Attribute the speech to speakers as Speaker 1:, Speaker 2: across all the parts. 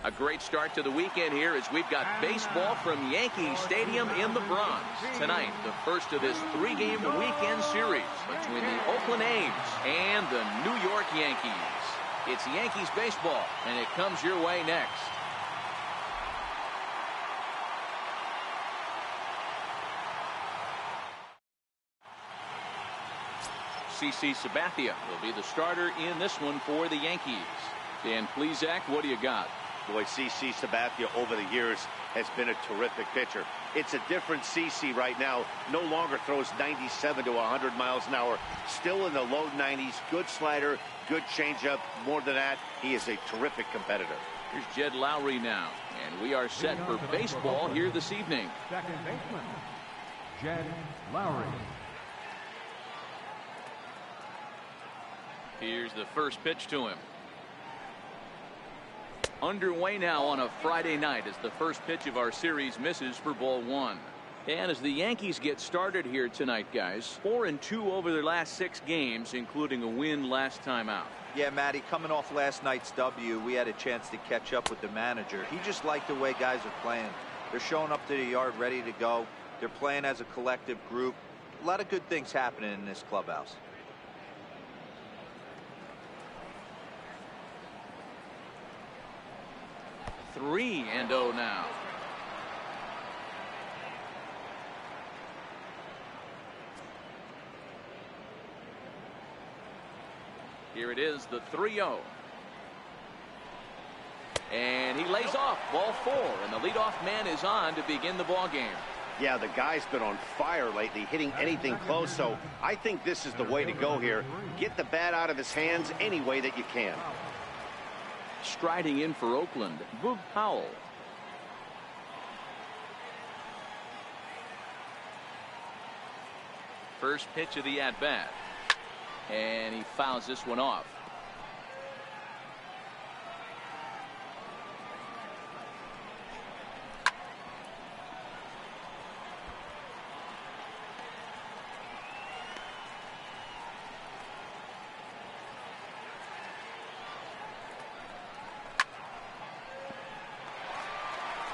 Speaker 1: A great start to the weekend here as we've got baseball from Yankee Stadium in the Bronx. Tonight, the first of this 3-game weekend series between the Oakland A's and the New York Yankees. It's Yankees baseball, and it comes your way next. CC Sabathia will be the starter in this one for the Yankees. Dan Plesac, what do you got?
Speaker 2: Boy, CC Sabathia over the years has been a terrific pitcher. It's a different CC right now. No longer throws 97 to 100 miles an hour. Still in the low 90s. Good slider, good changeup. More than that, he is a terrific competitor.
Speaker 1: Here's Jed Lowry now, and we are set for baseball here this evening.
Speaker 3: Second baseman, Jed Lowry.
Speaker 1: Here's the first pitch to him. Underway now on a Friday night as the first pitch of our series misses for ball one. And as the Yankees get started here tonight, guys, 4-2 over their last 6 games, including a win last time out.
Speaker 4: Yeah, Matty, coming off last night's W, we had a chance to catch up with the manager. He just liked the way guys are playing. They're showing up to the yard ready to go. They're playing as a collective group. A lot of good things happening in this clubhouse.
Speaker 1: 3-0 now. Here it is, the 3-0. And he lays off, ball 4, and the leadoff man is on to begin the ball game.
Speaker 2: Yeah, the guy's been on fire lately, hitting anything close, so I think this is the way to go here. Get the bat out of his hands any way that you can.
Speaker 1: Striding in for Oakland, Boog Powell. First pitch of the at-bat. And he fouls this one off.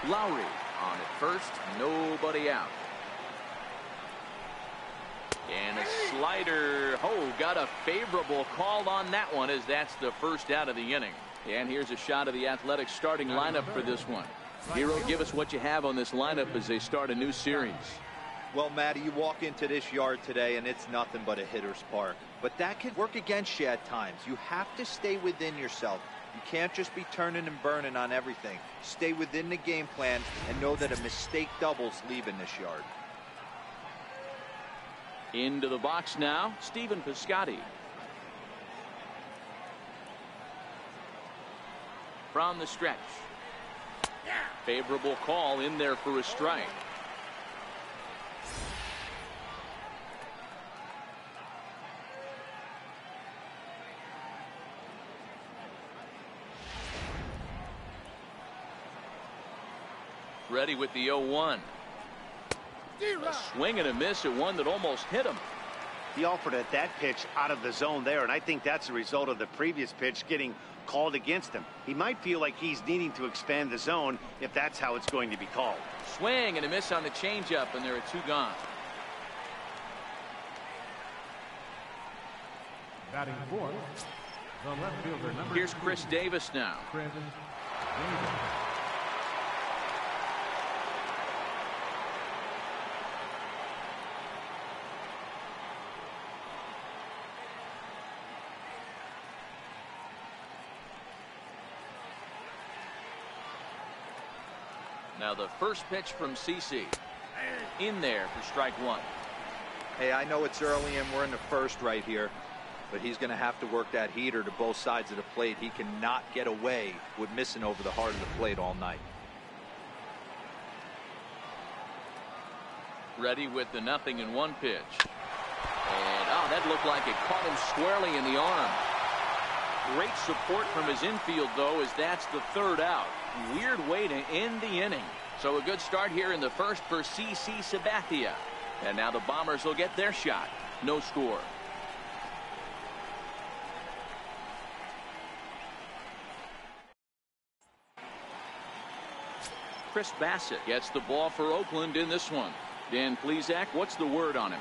Speaker 1: Lowry on at first, nobody out. And a slider. Oh, got a favorable call on that one as that's the first out of the inning. And here's a shot of the Athletics starting lineup for this one. Hero, give us what you have on this lineup as they start a new series.
Speaker 4: Well, Matty, you walk into this yard today and it's nothing but a hitter's park. But that can work against you at times. You have to stay within yourself. You can't just be turning and burning on everything. Stay within the game plan and know that a mistake doubles leaving this yard.
Speaker 1: Into the box now, Stephen Piscotty. From the stretch. Favorable call in there for a strike. Ready with the 0-1. A swing and a miss at one that almost hit him.
Speaker 2: He offered at that pitch out of the zone there, and I think that's a result of the previous pitch getting called against him. He might feel like he's needing to expand the zone if that's how it's going to be called.
Speaker 1: Swing and a miss on the changeup, and there are 2 gone.
Speaker 3: Batting fourth, the left fielder number
Speaker 1: Here's Chris Davis now.
Speaker 3: Chris Davis.
Speaker 1: Now the first pitch from CC. In there for strike 1.
Speaker 4: Hey, I know it's early and we're in the first right here, but he's going to have to work that heater to both sides of the plate. He cannot get away with missing over the heart of the plate all night.
Speaker 1: Ready with the 0-1 pitch. And oh, that looked like it caught him squarely in the arm. Great support from his infield, though, as that's the 3rd out. Weird way to end the inning. So a good start here in the first for CC Sabathia. And now the Bombers will get their shot. No score. Chris Bassett gets the ball for Oakland in this one. Dan Plesac, what's the word on him?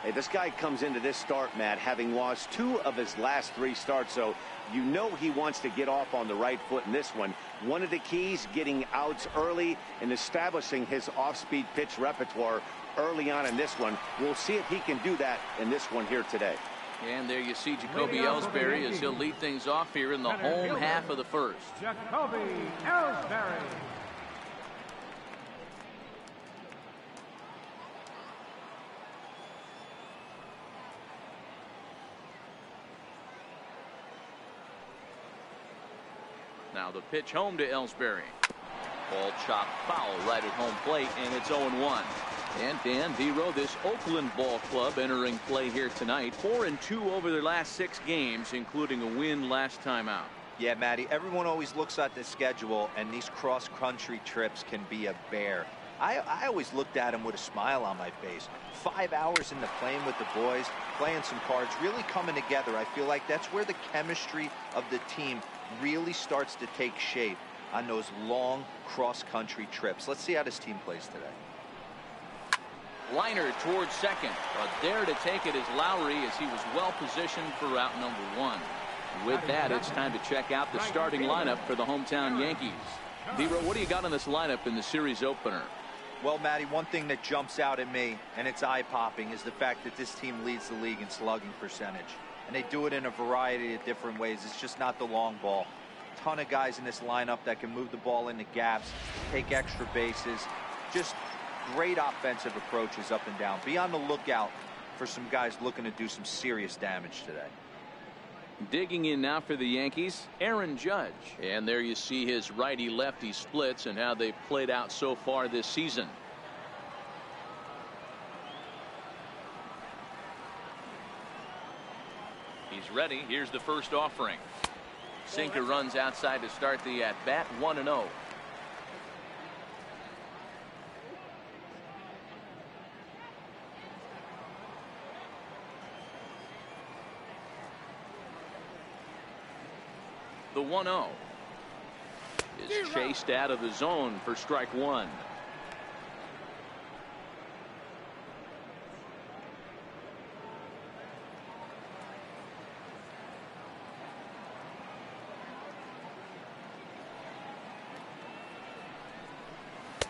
Speaker 2: Hey, this guy comes into this start, Matt, having lost 2 of his last 3 starts, so you know he wants to get off on the right foot in this one. One of the keys, getting outs early and establishing his off-speed pitch repertoire early on in this one. We'll see if he can do that in this one here today.
Speaker 1: And there you see Jacoby Ellsbury as he'll lead things off here in the home half of the first.
Speaker 3: Jacoby Ellsbury.
Speaker 1: Now the pitch home to Ellsbury. Ball chopped foul right at home plate, and it's 0-1. And Dan Vero, this Oakland ball club entering play here tonight. 4-2 over their last 6 games, including a win last time out.
Speaker 4: Yeah, Matty, everyone always looks at the schedule, and these cross-country trips can be a bear. I always looked at them with a smile on my face. 5 hours into playing with the boys, playing some cards, really coming together. I feel like that's where the chemistry of the team really starts to take shape on those long cross-country trips. Let's see how this team plays today.
Speaker 1: Liner towards second, but there to take it is Lowry as he was well positioned for route number 1. With that, it's time to check out the starting lineup for the hometown Yankees. Vero, what do you got on this lineup in the series opener?
Speaker 4: Well, Matty, one thing that jumps out at me, and it's eye-popping, is the fact that this team leads the league in slugging percentage. And they do it in a variety of different ways. It's just not the long ball. Ton of guys in this lineup that can move the ball into gaps, take extra bases. Just great offensive approaches up and down. Be on the lookout for some guys looking to do some serious damage today.
Speaker 1: Digging in now for the Yankees, Aaron Judge. And there you see his righty-lefty splits and how they've played out so far this season. He's ready. Here's the first offering. Sinker runs outside to start the at-bat, 1-0. The 1-0 is chased out of the zone for strike 1.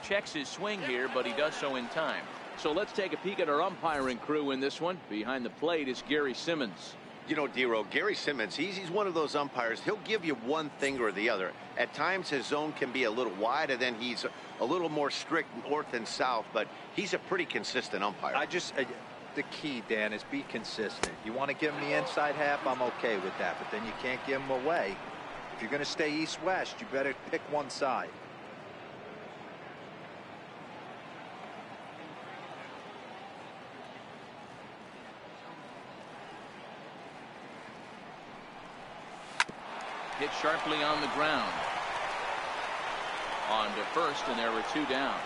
Speaker 1: Checks his swing here, but he does so in time. So let's take a peek at our umpiring crew in this one. Behind the plate is Gary Simmons.
Speaker 2: You know, Dero, Gary Simmons, he's one of those umpires. He'll give you one thing or the other. At times his zone can be a little wide, and then he's a little more strict north and south, but he's a pretty consistent umpire.
Speaker 4: The key, Dan, is be consistent. You want to give him the inside half, I'm okay with that, but then you can't give him away. If you're going to stay east-west, you better pick one side.
Speaker 1: Hit sharply on the ground. On to first, and there were 2 down.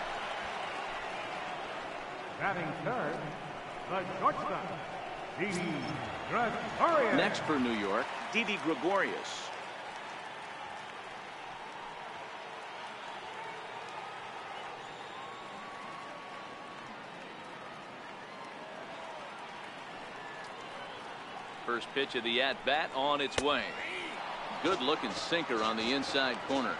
Speaker 3: Batting third, the shortstop, Didi Gregorius.
Speaker 1: Next for New York, Didi Gregorius. First pitch of the at-bat on its way. Good looking sinker on the inside corner.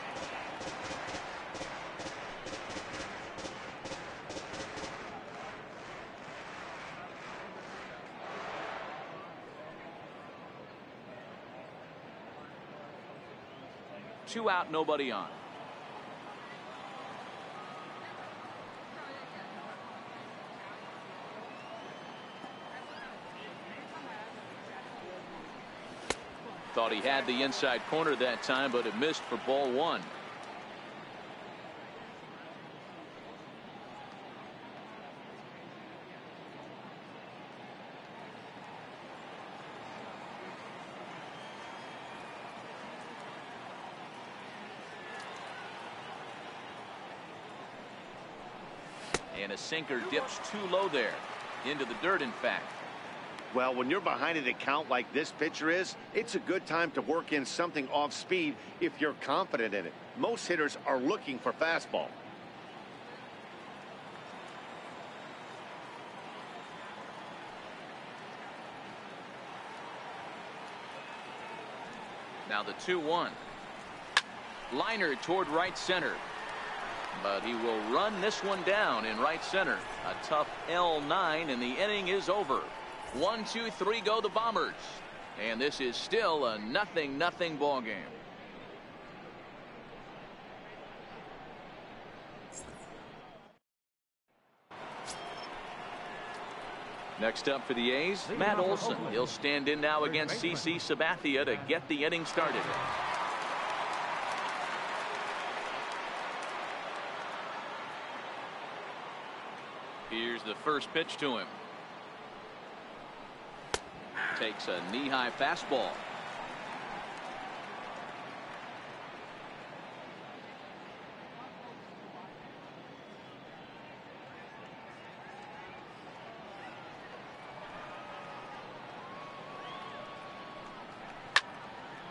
Speaker 1: Two out, nobody on. Thought he had the inside corner that time, but it missed for ball 1. And a sinker dips too low there. Into the dirt, in fact.
Speaker 2: Well, when you're behind an account like this pitcher is, it's a good time to work in something off speed if you're confident in it. Most hitters are looking for fastball.
Speaker 1: Now the 2-1. Liner toward right center. But he will run this one down in right center. A tough L9, and the inning is over. 1, 2, 3 go the Bombers. And this is still a 0-0 ball game. Next up for the A's, Matt Olson. He'll stand in now against CC Sabathia to get the inning started. Here's the first pitch to him. Takes a knee-high fastball.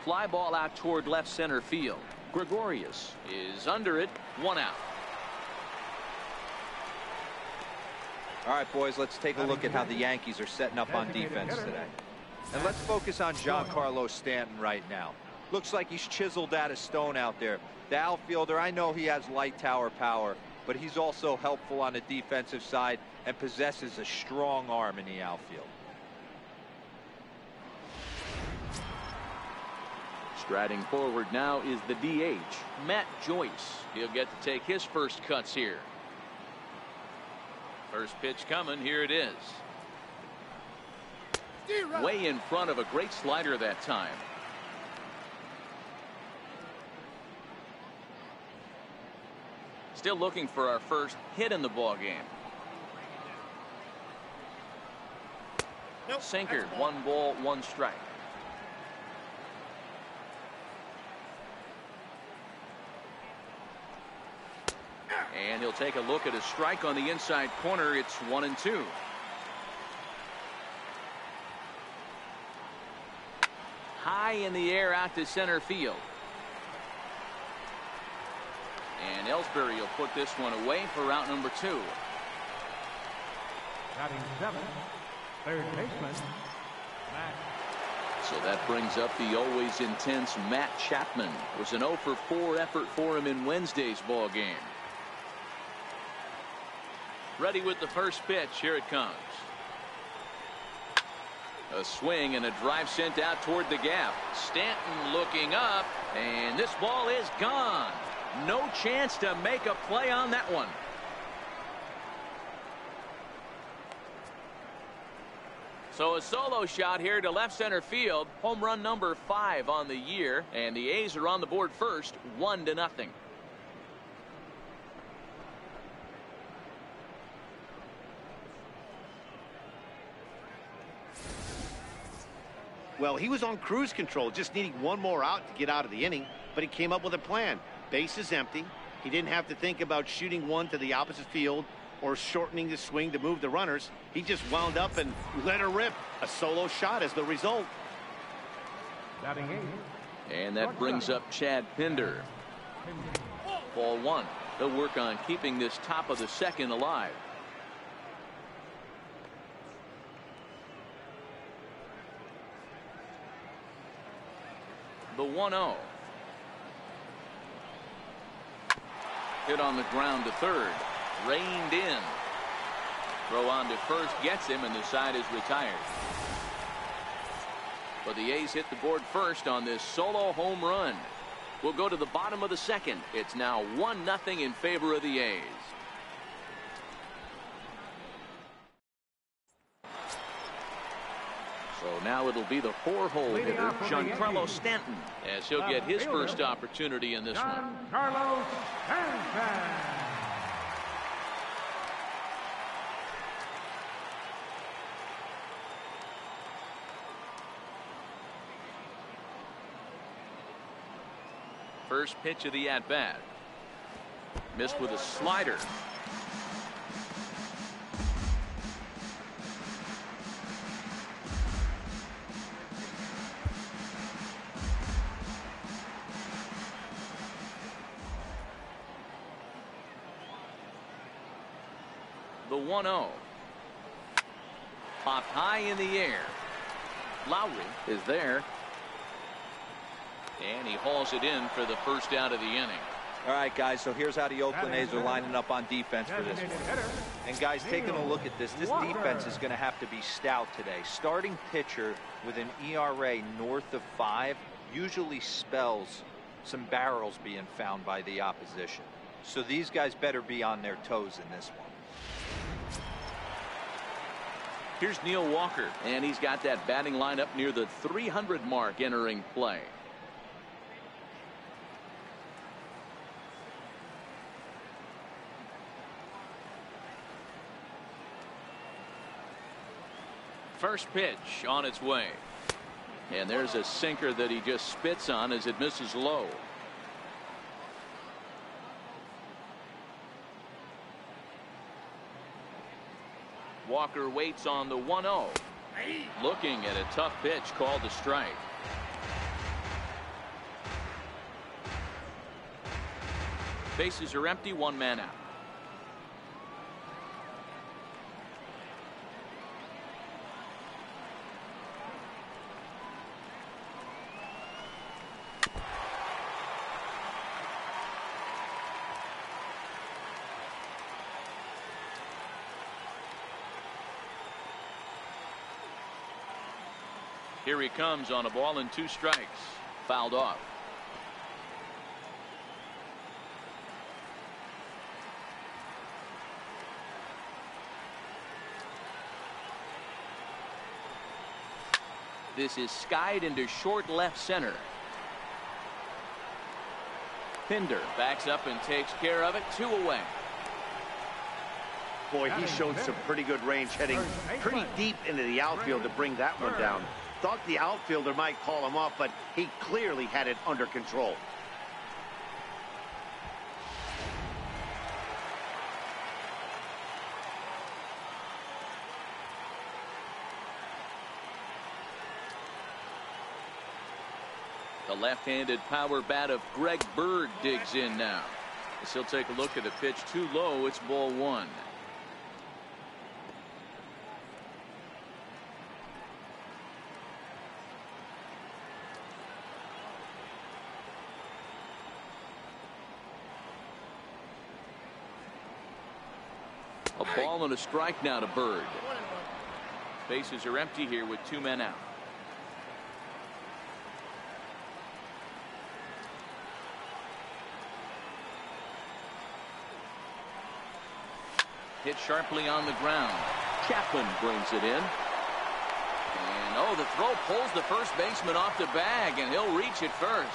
Speaker 1: Fly ball out toward left center field. Gregorius is under it. 1 out.
Speaker 4: All right, boys, let's take a look at how the Yankees are setting up on defense today. And let's focus on Giancarlo Stanton right now. Looks like he's chiseled out of stone out there. The outfielder, I know he has light tower power, but he's also helpful on the defensive side and possesses a strong arm in the outfield.
Speaker 1: Striding forward now is the DH, Matt Joyce. He'll get to take his first cuts here. First pitch coming. Here it is. Way in front of a great slider that time. Still looking for our first hit in the ball game. Sinker. 1 ball, 1 strike. And he'll take a look at a strike on the inside corner. It's 1-2. High in the air out to center field. And Ellsbury will put this one away for route number 2.
Speaker 3: Batting 7, third baseman, Matt.
Speaker 1: So that brings up the always intense Matt Chapman. It was an 0 for 4 effort for him in Wednesday's ball game. Ready with the first pitch. Here it comes. A swing and a drive sent out toward the gap. Stanton looking up, and this ball is gone. No chance to make a play on that one. So a solo shot here to left center field. Home run number 5 on the year, and the A's are on the board first, 1-0.
Speaker 2: Well, he was on cruise control, just needing 1 more out to get out of the inning, but he came up with a plan. Base is empty. He didn't have to think about shooting one to the opposite field or shortening the swing to move the runners. He just wound up and let her rip. A solo shot as the result.
Speaker 3: Batting 8.
Speaker 1: And that brings up Chad Pinder. Ball 1. They'll work on keeping this top of the second alive. The 1-0. Hit on the ground to third. Reined in. Throw on to first gets him, and the side is retired. But the A's hit the board first on this solo home run. We'll go to the bottom of the second. It's now 1-0 in favor of the A's. So now it'll be the 4-hole hitter, Giancarlo Stanton, as he'll get his first opportunity in this one.
Speaker 3: Giancarlo Stanton.
Speaker 1: First pitch of the at-bat. Missed with a slider. The 1-0. Popped high in the air. Lowry is there. And he hauls it in for the first out of the inning.
Speaker 4: All right, guys, so here's how the Oakland A's are lining up on defense for this one. And, guys, taking a look at this defense is going to have to be stout today. Starting pitcher with an ERA north of 5 usually spells some barrels being found by the opposition. So these guys better be on their toes in this one.
Speaker 1: Here's Neil Walker, and he's got that batting lineup near the 300 mark entering play. First pitch on its way. And there's a sinker that he just spits on as it misses low. Walker waits on the 1-0. Looking at a tough pitch called a strike. Bases are empty, one man out. Here he comes on a ball and 2 strikes. Fouled off. This is skied into short left center. Pinder backs up and takes care of it. 2 away.
Speaker 2: Boy, he showed some pretty good range, heading pretty deep into the outfield to bring that one down. Thought the outfielder might call him off, but he clearly had it under control.
Speaker 1: The left-handed power bat of Greg Bird digs in now. As he'll take a look at a pitch too low. It's ball 1. A ball and a strike now to Bird. Bases are empty here with 2 men out. Hit sharply on the ground. Chapman brings it in. And oh, the throw pulls the first baseman off the bag, and he'll reach it first.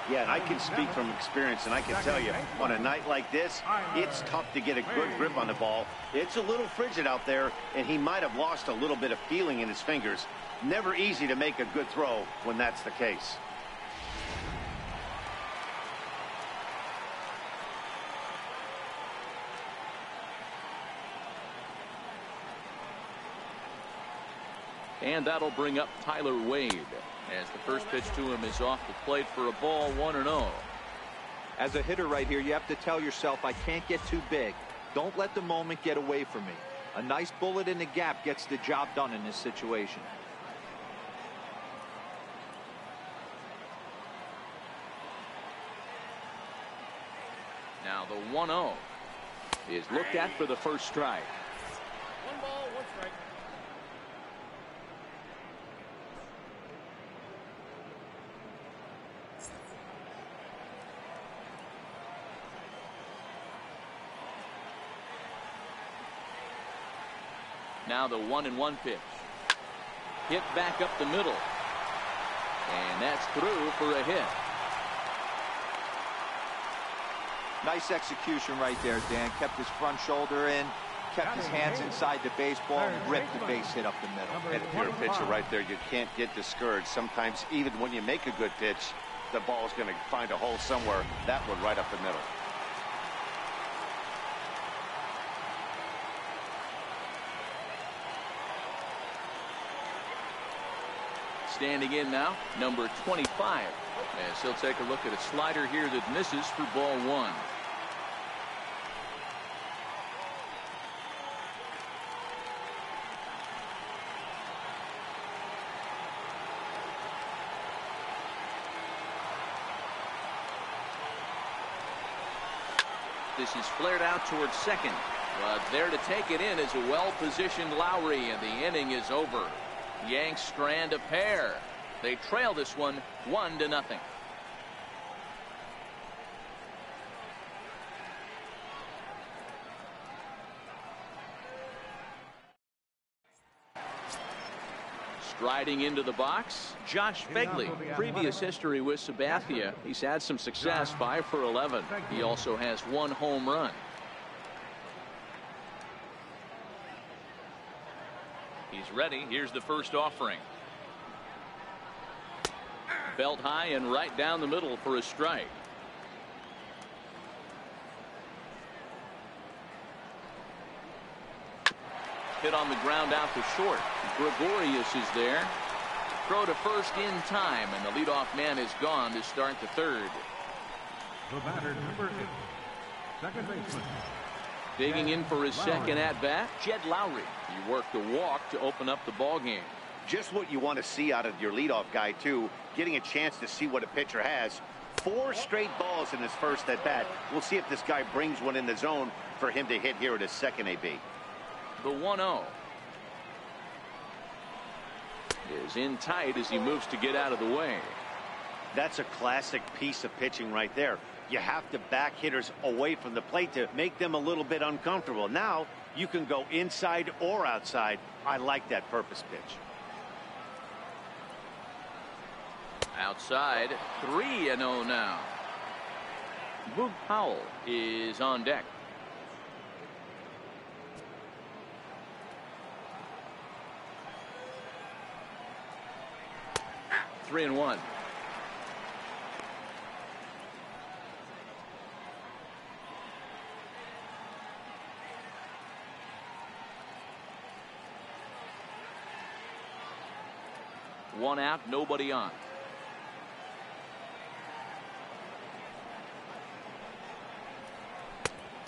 Speaker 2: Yeah, and I can speak from experience, and I can tell you, on a night like this, it's tough to get a good grip on the ball. It's a little frigid out there, and he might have lost a little bit of feeling in his fingers. Never easy to make a good throw when that's the case.
Speaker 1: And that'll bring up Tyler Wade, as the first pitch to him is off the plate for a ball, 1-0.
Speaker 4: As a hitter right here, you have to tell yourself, I can't get too big. Don't let the moment get away from me. A nice bullet in the gap gets the job done in this situation.
Speaker 1: Now the 1-0 is looked at for the first strike.
Speaker 5: 1 ball, 1 strike.
Speaker 1: Now the 1-1 pitch. Hit back up the middle. And that's through for a hit.
Speaker 4: Nice execution right there, Dan. Kept his front shoulder in, kept his hands inside the baseball, and ripped the base hit up the middle.
Speaker 2: And if you're a pitcher right there, you can't get discouraged. Sometimes, even when you make a good pitch, the ball's going to find a hole somewhere. That one right up the middle.
Speaker 1: Standing in now, number 25. As he'll take a look at a slider here that misses for ball 1. This is flared out towards second. But there to take it in is a well-positioned Lowry, and the inning is over. Yanks strand a pair. They trail this one 1-0. Striding into the box, Josh Begley. Previous history with Sabathia. He's had some success, 5 for 11. He also has 1 home run. He's ready. Here's the first offering. Belt high and right down the middle for a strike. Hit on the ground out to short. Gregorius is there. Throw to first in time, and the leadoff man is gone to start the third.
Speaker 3: The batter, number 8, second baseman.
Speaker 1: Digging in for his second at-bat, Jed Lowry. He worked a walk to open up the ball game.
Speaker 2: Just what you want to see out of your leadoff guy, too. Getting a chance to see what a pitcher has. 4 straight balls in his first at-bat. We'll see if this guy brings one in the zone for him to hit here at his second AB.
Speaker 1: The 1-0 is in tight as he moves to get out of the way.
Speaker 2: That's a classic piece of pitching right there. You have to back hitters away from the plate to make them a little bit uncomfortable. Now you can go inside or outside. I like that purpose pitch.
Speaker 1: Outside, 3-0 now. Boog Powell is on deck. Three and one. One out, nobody on.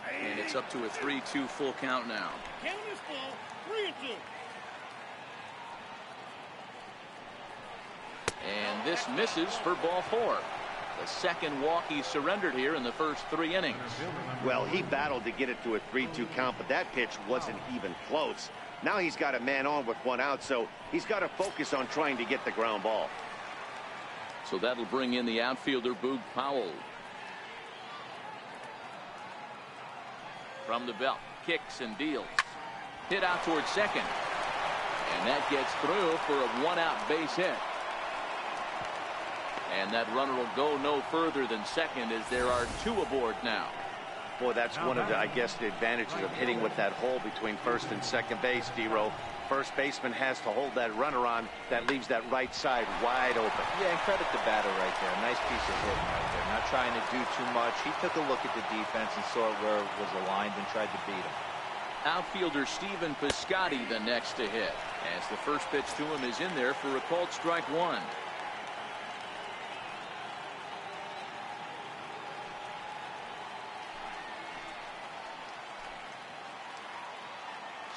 Speaker 1: And it's up to a 3-2 full count now.
Speaker 5: Count is full, 3-2.
Speaker 1: And this misses for ball 4. The second walk he surrendered here in the first 3 innings.
Speaker 2: Well, he battled to get it to a 3-2 count, but that pitch wasn't even close. Now he's got a man on with 1 out, so he's got to focus on trying to get the ground ball.
Speaker 1: So that'll bring in the outfielder, Boog Powell. From the belt, kicks and deals. Hit out towards second. And that gets through for a 1-out base hit. And that runner will go no further than second as there are 2 aboard now.
Speaker 2: Boy, that's one of the, I guess, the advantages of hitting with that hole between first and second base, D-Row. First baseman has to hold that runner on. That leaves that right side wide open.
Speaker 4: Yeah, and credit the batter right there. Nice piece of hitting right there. Not trying to do too much. He took a look at the defense and saw where it was aligned and tried to beat him.
Speaker 1: Outfielder Stephen Piscotty the next to hit, as the first pitch to him is in there for a called strike 1.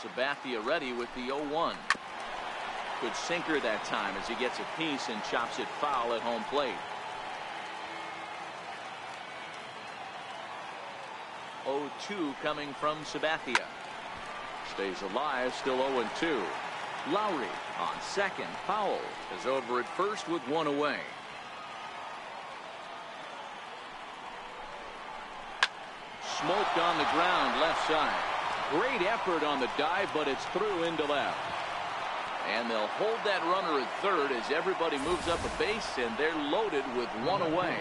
Speaker 1: Sabathia ready with the 0-1. Good sinker that time as he gets a piece and chops it foul at home plate. 0-2 coming from Sabathia. Stays alive, still 0-2. Lowry on second. Powell is over at first with 1 away. Smoked on the ground left side. Great effort on the dive, but it's through into left. And they'll hold that runner at third as everybody moves up a base, and they're loaded with 1 away.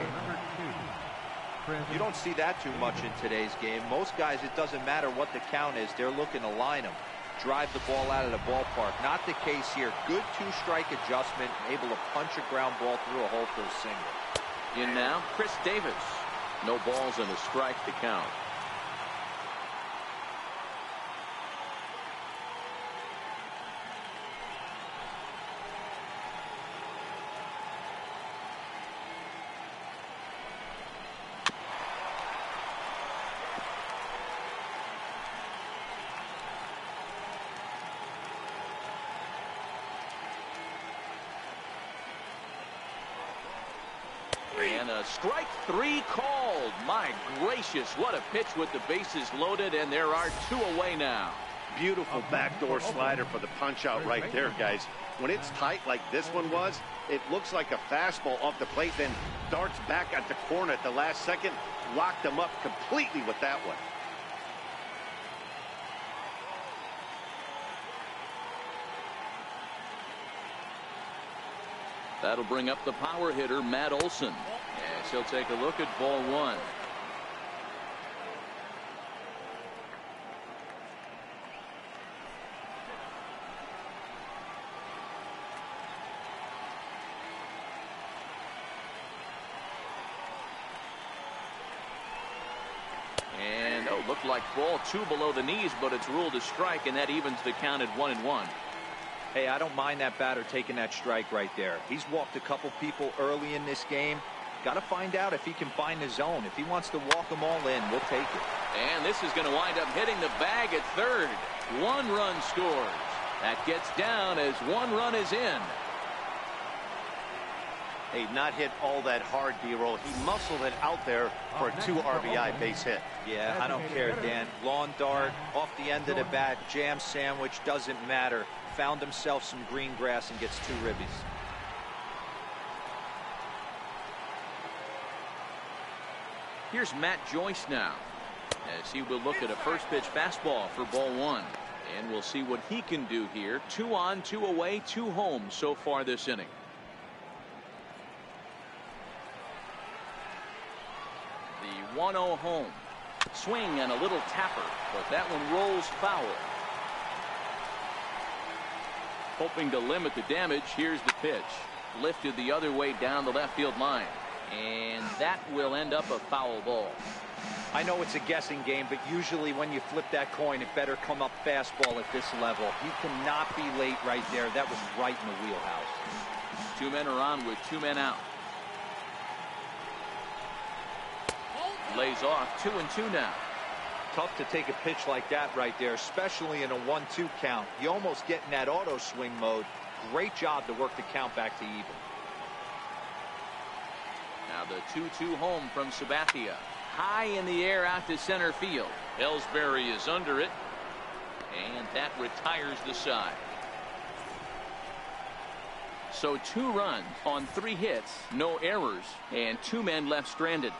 Speaker 4: You don't see that too much in today's game. Most guys, it doesn't matter what the count is. They're looking to line them, drive the ball out of the ballpark. Not the case here. Good 2-strike adjustment, able to punch a ground ball through a hole for a single.
Speaker 1: In now, Chris Davis. No balls and a strike to count. And a strike 3 called. My gracious, what a pitch with the bases loaded, and there are 2 away now.
Speaker 2: Beautiful backdoor slider for the punch out right there, guys. When it's tight like this one was, it looks like a fastball off the plate, then darts back at the corner at the last second, locked them up completely with that one.
Speaker 1: That'll bring up the power hitter, Matt Olson. Yes, he'll take a look at ball 1. And, looked like ball 2 below the knees, but it's ruled a strike, and that evens the count at 1-1.
Speaker 4: Hey, I don't mind that batter taking that strike right there. He's walked a couple people early in this game. Got to find out if he can find the zone. If he wants to walk them all in, we'll take it.
Speaker 1: And this is going to wind up hitting the bag at third. 1 run scores. That gets down as 1 run is in.
Speaker 2: Hey, not hit all that hard, D-roll. He muscled it out there for a 2 RBI base hit.
Speaker 4: Yeah, I don't care, Dan. Lawn dart, off the end of the bat, jam sandwich, doesn't matter. Found himself some green grass and gets 2 ribbies.
Speaker 1: Here's Matt Joyce now, as he will look at a first pitch fastball for ball 1. And we'll see what he can do here. 2 on, 2 away, 2 home so far this inning. The 1-0 home. Swing and a little tapper, but that one rolls foul. Hoping to limit the damage, here's the pitch. Lifted the other way down the left field line. And that will end up a foul ball.
Speaker 4: I know it's a guessing game, but usually when you flip that coin, it better come up fastball at this level. You cannot be late right there. That was right in the wheelhouse.
Speaker 1: 2 men are on with 2 men out. Lays off 2-2 now.
Speaker 4: Tough to take a pitch like that right there, especially in a 1-2 count. You almost get in that auto swing mode. Great job to work the count back to even.
Speaker 1: Now the 2-2 home from Sabathia. High in the air out to center field. Ellsbury is under it, and that retires the side. So 2 runs on 3 hits, no errors, and 2 men left stranded.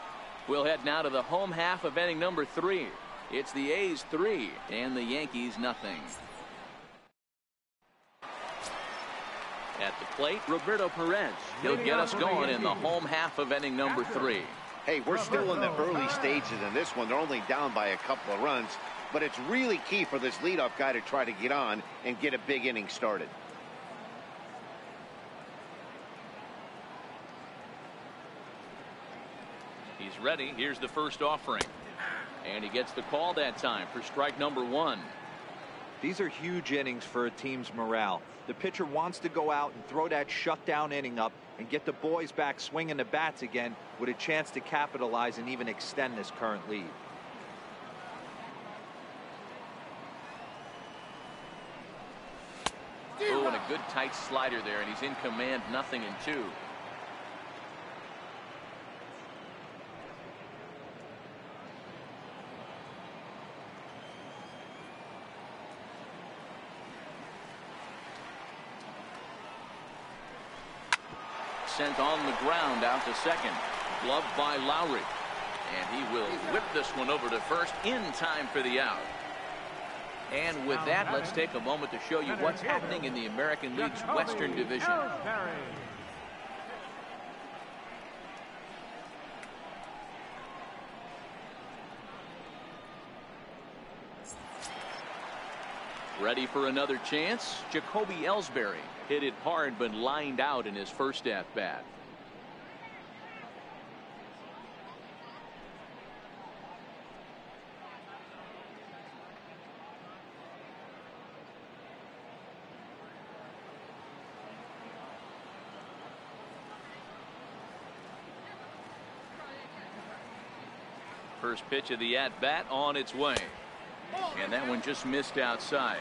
Speaker 1: We'll head now to the home half of inning number 3. It's the A's 3 and the Yankees nothing. At the plate, Roberto Perez. He'll get us going in the home half of inning number 3.
Speaker 2: Hey, we're still in the early stages in this one. They're only down by a couple of runs, but it's really key for this leadoff guy to try to get on and get a big inning started.
Speaker 1: He's ready. Here's the first offering. And he gets the call that time for strike number 1.
Speaker 4: These are huge innings for a team's morale. The pitcher wants to go out and throw that shutdown inning up and get the boys back swinging the bats again with a chance to capitalize and even extend this current lead.
Speaker 1: Oh, and a good tight slider there, and he's in command, 0-2. Sent on the ground out to second. Gloved by Lowry. And he will whip this one over to first in time for the out. And with that, let's take a moment to show you what's happening in the American League's Western Division. Ready for another chance? Jacoby Ellsbury hit it hard but lined out in his first at-bat. First pitch of the at-bat on its way. And that one just missed outside.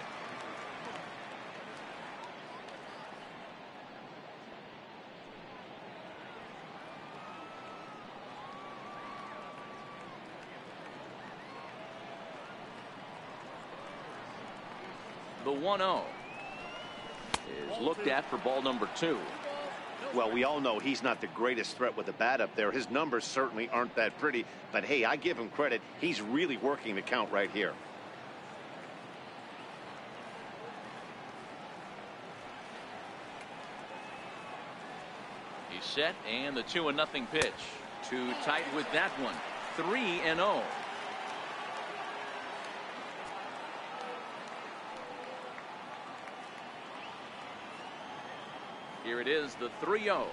Speaker 1: The 1-0 is looked at for ball number 2.
Speaker 2: Well, we all know he's not the greatest threat with the bat up there. His numbers certainly aren't that pretty. But, hey, I give him credit. He's really working the count right here.
Speaker 1: He's set, and the 2-0 pitch. Too tight with that one. 3-0. Here it is, the 3-0.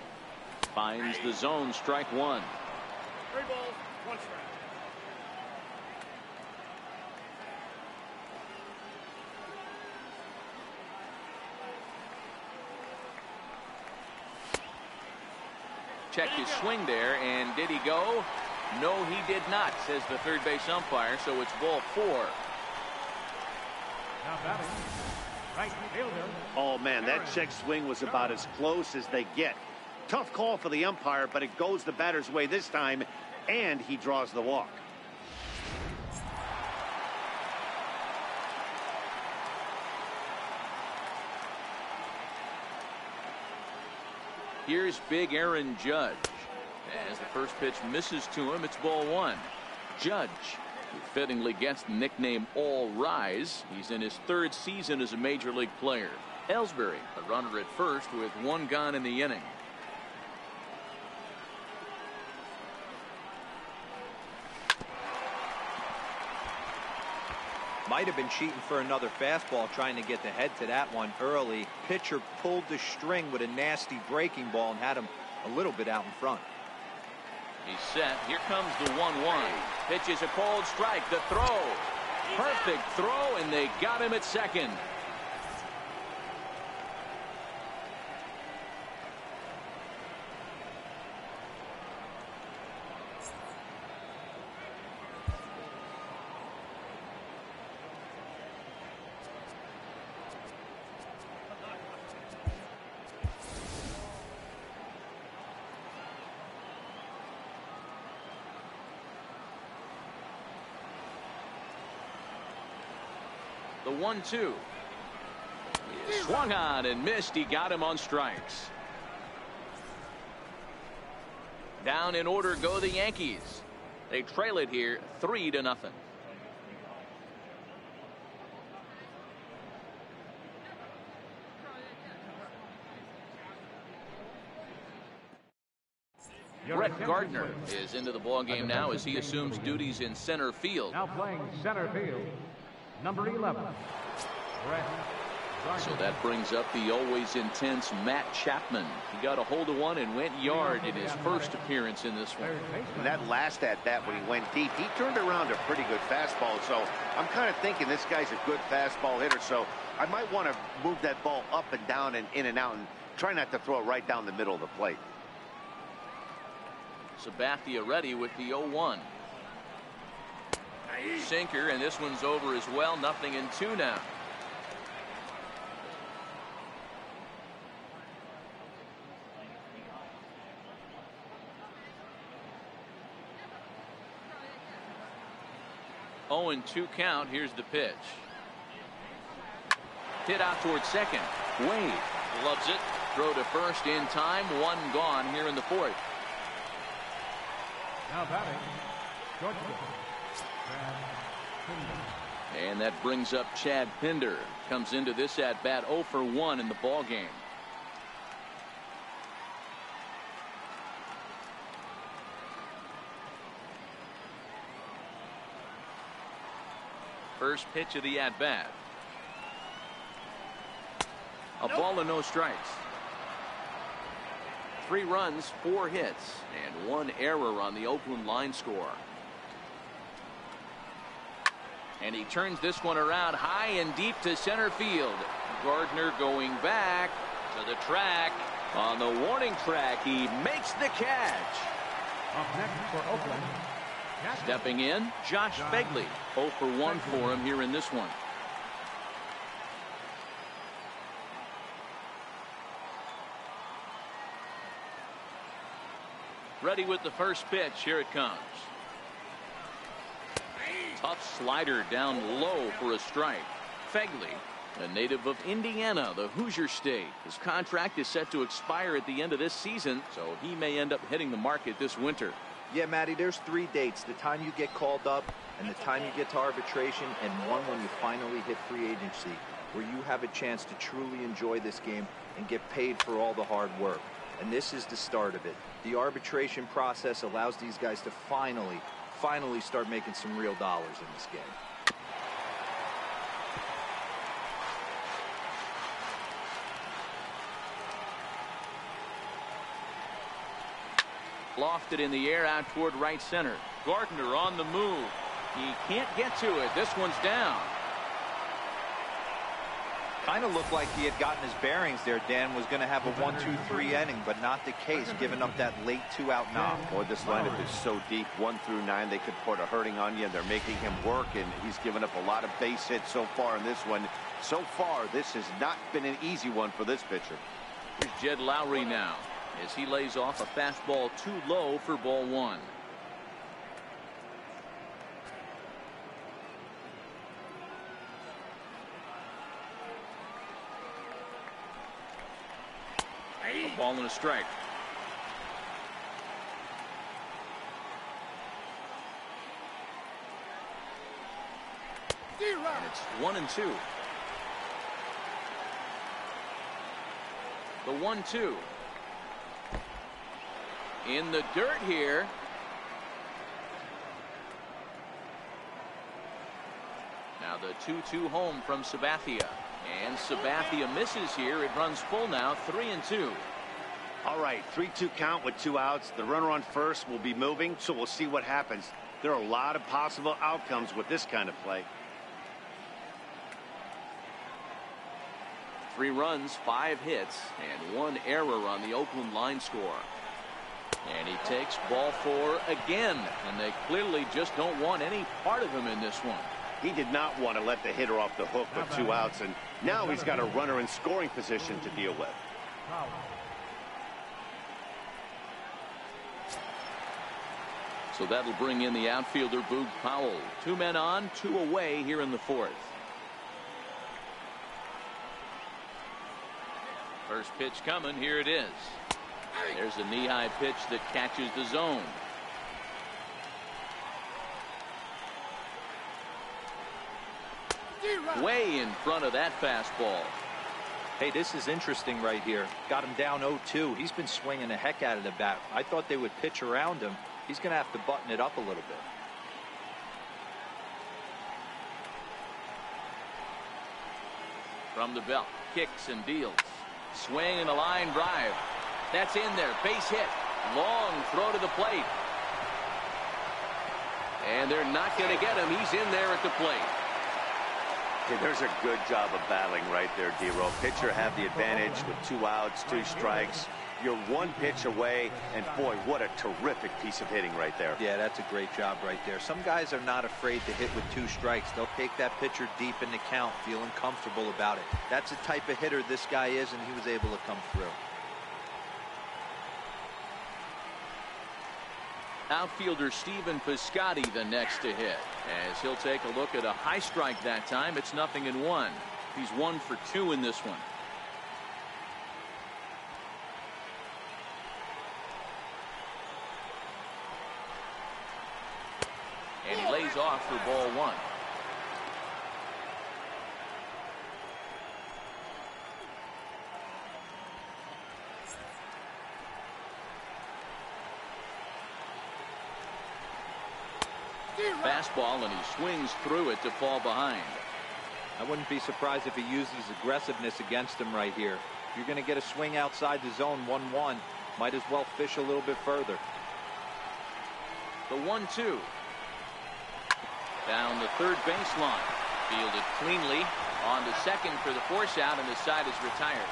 Speaker 1: Finds the zone, strike 1.
Speaker 5: 3 balls, 1 strike.
Speaker 1: Checked his swing there, and did he go? No, he did not, says the third base umpire, so it's ball 4.
Speaker 3: Now batting, right fielder.
Speaker 2: Oh, man, that check swing was about as close as they get. Tough call for the umpire, but it goes the batter's way this time, and he draws the walk.
Speaker 1: Here's big Aaron Judge. As the first pitch misses to him, it's ball 1. Judge, who fittingly gets the nickname All Rise. He's in his 3rd season as a major league player. Ellsbury, a runner at first with 1 gone in the inning.
Speaker 4: Might have been cheating for another fastball, trying to get the head to that one early. Pitcher pulled the string with a nasty breaking ball and had him a little bit out in front.
Speaker 1: He's set. Here comes the 1-1. Pitches a cold strike. The throw. Perfect throw, and they got him at second. The 1-2. Swung on and missed. He got him on strikes. Down in order go the Yankees. They trail it here 3-0. Brett Gardner is into the ballgame now as he assumes duties in center field.
Speaker 3: Now playing center field, number 11. Brett Gardner.
Speaker 1: So that brings up the always intense Matt Chapman. He got a hold of one and went yard in his first appearance in this one.
Speaker 2: And that last at bat when he went deep, he turned around a pretty good fastball. So I'm kind of thinking this guy's a good fastball hitter. So I might want to move that ball up and down and in and out and try not to throw it right down the middle of the plate.
Speaker 1: Sabathia ready with the 0-1. Sinker, and this one's over as well. 0-2 now. Oh, and 2 count. Here's the pitch. Hit out towards second. Wade loves it. Throw to first in time. 1 gone here in the 4th.
Speaker 3: Now batting, shortstop.
Speaker 1: And that brings up Chad Pinder. Comes into this at bat 0 for 1 in the ball game. First pitch of the at bat. A ball and no strikes. 3 runs, 4 hits, and 1 error on the Oakland line score. And he turns this one around high and deep to center field. Gardner going back to the track. On the warning track, he makes the catch.
Speaker 3: Up next for Oakland.
Speaker 1: Stepping in, Josh Begley. 0 for 1 for him here in this one. Ready with the first pitch. Here it comes. Tough slider down low for a strike. Begley A native of Indiana, the Hoosier State. His contract is set to expire at the end of this season, so he may end up hitting the market this winter.
Speaker 4: Yeah, Matty, there's 3 dates. The time you get called up, and the time you get to arbitration, and one when you finally hit free agency, where you have a chance to truly enjoy this game and get paid for all the hard work. And this is the start of it. The arbitration process allows these guys to finally start making some real dollars in this game.
Speaker 1: Lofted in the air out toward right center. Gardner on the move. He can't get to it. This one's down.
Speaker 4: Kind of looked like he had gotten his bearings there. Dan was going to have a 1-2-3 inning, but not the case, giving up that late 2-out knock.
Speaker 2: Boy, this lineup is so deep, 1 through 9. They could put a hurting on you, and they're making him work, and he's given up a lot of base hits so far in this one. So far, this has not been an easy one for this pitcher.
Speaker 1: Here's Jed Lowry now, as he lays off a fastball too low for ball 1. A ball and a strike. And it's 1-2. The 1-2. In the dirt here. Now the 2-2 home from Sabathia. And Sabathia misses here. It runs full now, 3-2.
Speaker 2: All right, 3-2 count with 2 outs. The runner on first will be moving, so we'll see what happens. There are a lot of possible outcomes with this kind of play.
Speaker 1: 3 runs, 5 hits, and 1 error on the Oakland line score. And he takes ball 4 again, and they clearly just don't want any part of him in this one.
Speaker 2: He did not want to let the hitter off the hook with 2 outs, and now he's got a runner in scoring position to deal with.
Speaker 1: So that'll bring in the outfielder Boog Powell. 2 men on, 2 away here in the 4th. First pitch coming. Here it is. There's a knee-high pitch that catches the zone. Way in front of that fastball.
Speaker 4: Hey, this is interesting right here. Got him down 0-2. He's been swinging the heck out of the bat. I thought they would pitch around him. He's going to have to button it up a little bit.
Speaker 1: From the belt, kicks and deals. Swing and a line drive. That's in there. Base hit. Long throw to the plate. And they're not going to get him. He's in there at the plate.
Speaker 2: Okay, there's a good job of battling right there, D-Row. Pitcher have the advantage with 2 outs, 2 strikes. You're 1 pitch away, and boy, what a terrific piece of hitting right there.
Speaker 4: Yeah, that's a great job right there. Some guys are not afraid to hit with 2 strikes. They'll take that pitcher deep in the count, feeling comfortable about it. That's the type of hitter this guy is, and he was able to come through.
Speaker 1: Outfielder Stephen Piscotty the next to hit, as he'll take a look at a high strike that time. It's 0-1. He's 1 for 2 in this one. And he lays off for ball 1. Fastball, and he swings through it to fall behind.
Speaker 4: I wouldn't be surprised if he uses aggressiveness against him right here. If you're going to get a swing outside the zone 1-1, might as well fish a little bit further.
Speaker 1: The 1-2. Down the third baseline. Fielded cleanly. On to second for the force out, and the side is retired.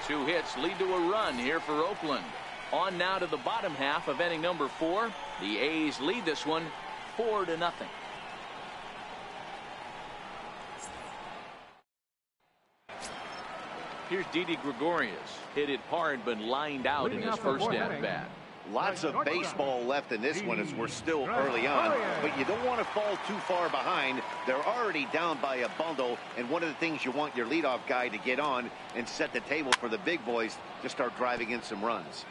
Speaker 1: 2 hits lead to a run here for Oakland. On now to the bottom half of inning number 4. The A's lead this one 4-0. Here's Didi Gregorius. Hit it hard but lined out in his first at bat.
Speaker 2: Lots of baseball left in this one as we're still early on, but you don't want to fall too far behind. They're already down by a bundle, and one of the things you want your leadoff guy to get on and set the table for the big boys to start driving in some runs.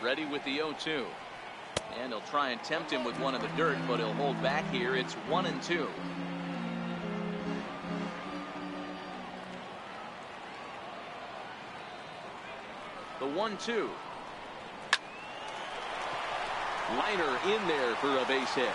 Speaker 1: Ready with the 0-2. And he'll try and tempt him with one in the dirt, but he'll hold back here. It's 1-2. The 1-2. Liner in there for a base hit.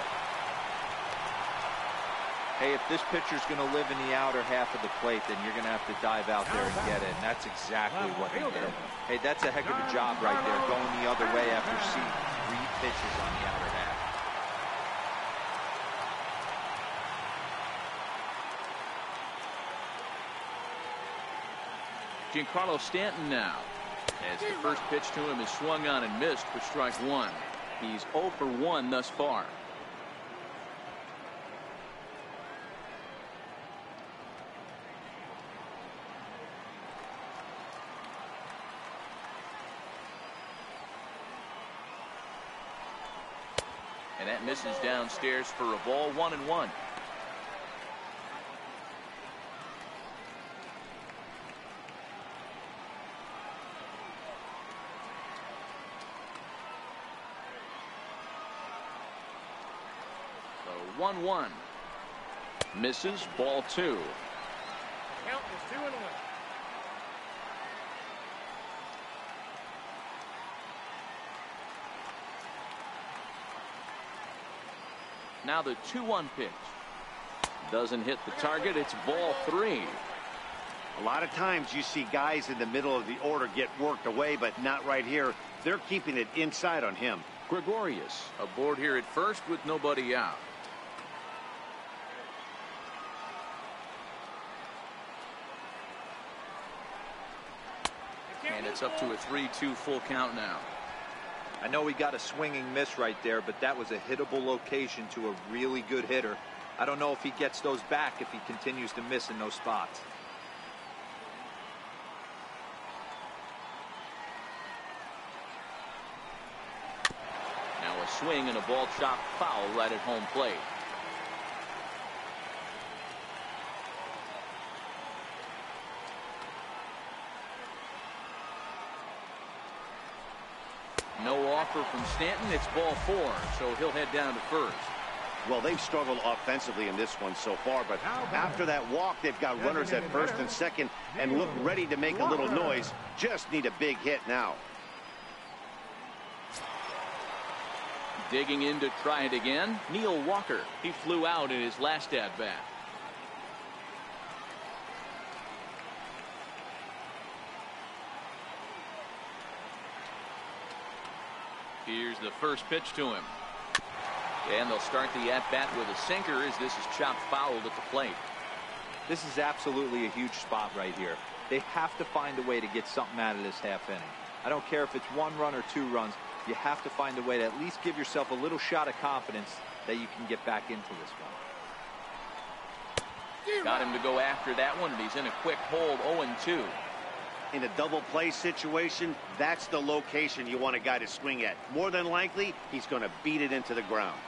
Speaker 4: Hey, if this pitcher's going to live in the outer half of the plate, then you're going to have to dive out there and get it. And that's exactly what he did. Hey, that's a heck of a job right there, going the other way after seeing 3 pitches on the outer half.
Speaker 1: Giancarlo Stanton now, as the first pitch to him is swung on and missed for strike 1. He's 0 for 1 thus far. And that misses downstairs for a ball. 1-1. So 1-1. Misses. Ball 2.
Speaker 5: Count is 2-1.
Speaker 1: Now the 2-1 pitch. Doesn't hit the target. It's ball 3.
Speaker 2: A lot of times you see guys in the middle of the order get worked away, but not right here. They're keeping it inside on him.
Speaker 1: Gregorius aboard here at first with nobody out. And it's up to a 3-2 full count now.
Speaker 4: I know he got a swinging miss right there, but that was a hittable location to a really good hitter. I don't know if he gets those back if he continues to miss in those spots.
Speaker 1: Now a swing and a ball chopped foul right at home plate. No offer from Stanton. It's ball 4, so he'll head down to first.
Speaker 2: Well, they've struggled offensively in this one so far, but after that walk, they've got runners at first and second and look ready to make a little noise. Just need a big hit now.
Speaker 1: Digging in to try it again, Neil Walker. He flew out in his last at-bat. Here's the first pitch to him. And they'll start the at-bat with a sinker as this is chopped fouled at the plate.
Speaker 4: This is absolutely a huge spot right here. They have to find a way to get something out of this half inning. I don't care if it's 1 run or 2 runs. You have to find a way to at least give yourself a little shot of confidence that you can get back into this one.
Speaker 1: Got him to go after that one, and he's in a quick hold. 0-2.
Speaker 2: In a double play situation, that's the location you want a guy to swing at. More than likely, he's going to beat it into the ground.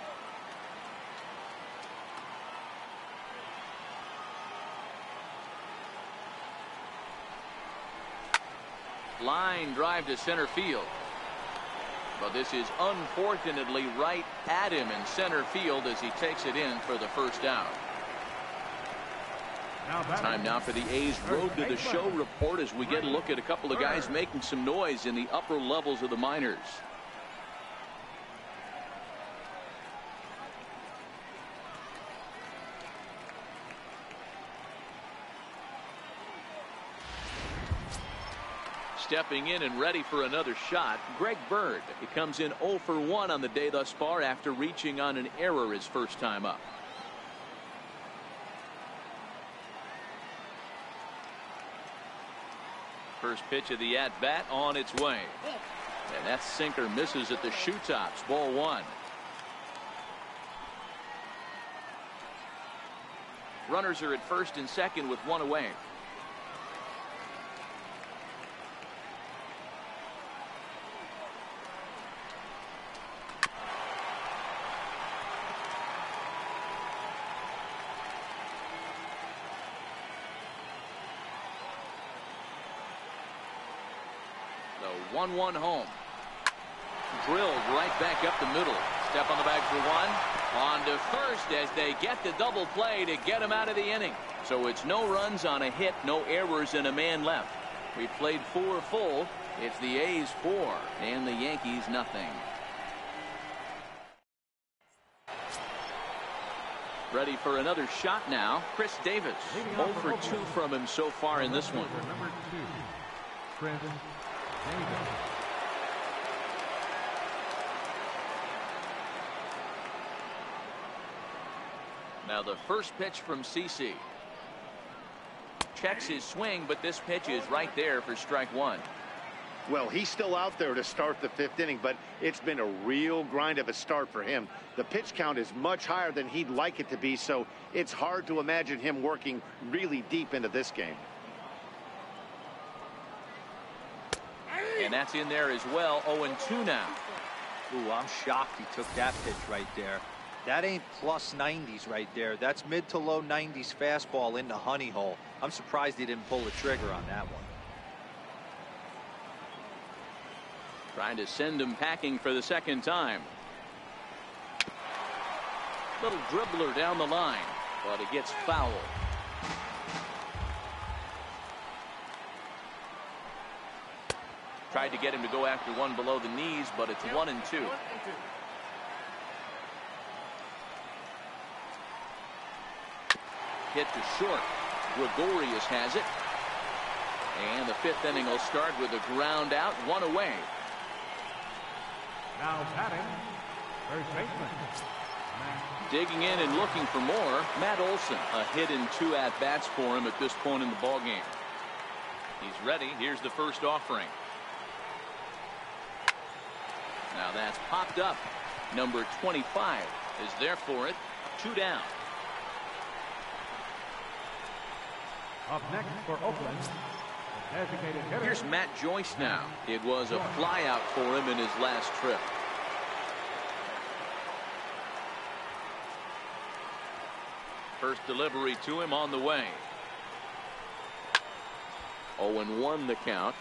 Speaker 1: Line drive to center field. But this is unfortunately right at him in center field as he takes it in for the first out. Time now for the A's Road to the Show report as we get a look at a couple of guys making some noise in the upper levels of the minors. Stepping in and ready for another shot, Greg Bird. He comes in 0 for 1 on the day thus far after reaching on an error his first time up. First pitch of the at-bat on its way. And that sinker misses at the shoe tops. Ball one. Runners are at first and second with one away. The 1-1 home. Drilled right back up the middle. Step on the bag for one. On to first as they get the double play to get him out of the inning. So it's no runs on a hit, no errors, and a man left. We played 4 full. It's the A's 4 and the Yankees nothing. Ready for another shot now. Chris Davis. 0 for 2 from him so far in this one.
Speaker 3: Number 2, Chris Davis.
Speaker 1: Now the first pitch from CC. Checks his swing, but this pitch is right there for strike one.
Speaker 2: Well, he's still out there to start the 5th inning, but it's been a real grind of a start for him. The pitch count is much higher than he'd like it to be, so it's hard to imagine him working really deep into this game.
Speaker 1: And that's in there as well. 0-2 now.
Speaker 4: Ooh, I'm shocked he took that pitch right there. That ain't plus 90s right there. That's mid to low 90s fastball in the honey hole. I'm surprised he didn't pull the trigger on that one.
Speaker 1: Trying to send him packing for the second time. Little dribbler down the line, but it gets fouled. Tried to get him to go after one below the knees, but it's 1-2. Hit to short. Gregorius has it. And the 5th inning will start with a ground out, 1 away.
Speaker 3: Now batting, first baseman.
Speaker 1: Digging in and looking for more, Matt Olson. A hit and 2 at-bats for him at this point in the ballgame. He's ready. Here's the first offering. Now that's popped up. Number 25 is there for it. 2 down.
Speaker 3: Up next for Oakland, the designated hitter.
Speaker 1: Here's Matt Joyce now. It was a flyout for him in his last trip. First delivery to him on the way. 0-1 the count.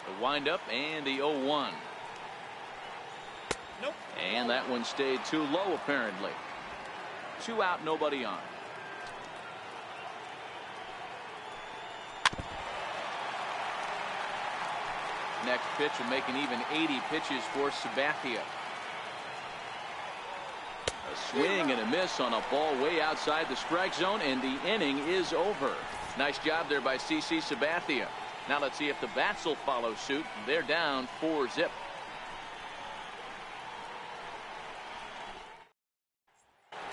Speaker 1: The windup and the 0-1.
Speaker 5: Nope.
Speaker 1: And that one stayed too low apparently. 2 out, nobody on. Next pitch will make an even 80 pitches for Sabathia. A swing and a miss on a ball way outside the strike zone, and the inning is over. Nice job there by CC Sabathia. Now let's see if the bats will follow suit. They're down 4-zip.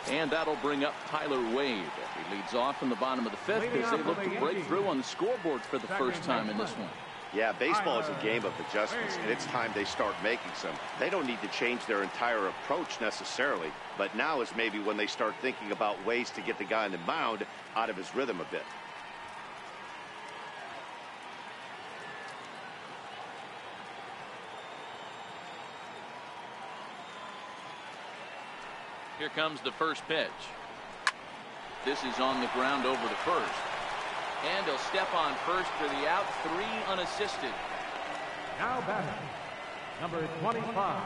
Speaker 1: And that'll bring up Tyler Wade. He leads off in the bottom of the 5th as they look to break through on the scoreboard for the first time in this one.
Speaker 2: Yeah, baseball is a game of adjustments, and it's time they start making some. They don't need to change their entire approach necessarily, but now is maybe when they start thinking about ways to get the guy on the mound out of his rhythm a bit.
Speaker 1: Here comes the first pitch. This is on the ground over the first. And he'll step on first for the out. 3 unassisted.
Speaker 3: Now batting, number 25.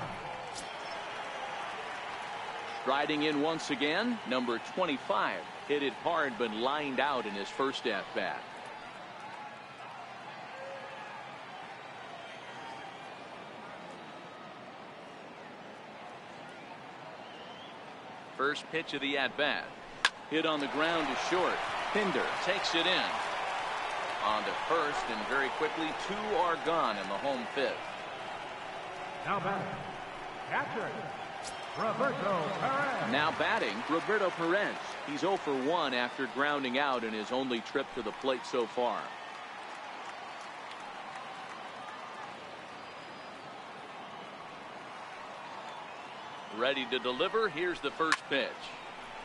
Speaker 1: Striding in once again, number 25. Hit it hard but lined out in his first at-bat. First pitch of the at-bat. Hit on the ground to short. Pinder takes it in. On to first, and very quickly 2 are gone in the home 5th.
Speaker 3: Now batting, catcher, Roberto Perez.
Speaker 1: Now batting, Roberto Perez. He's 0 for 1 after grounding out in his only trip to the plate so far. Ready to deliver. Here's the first pitch.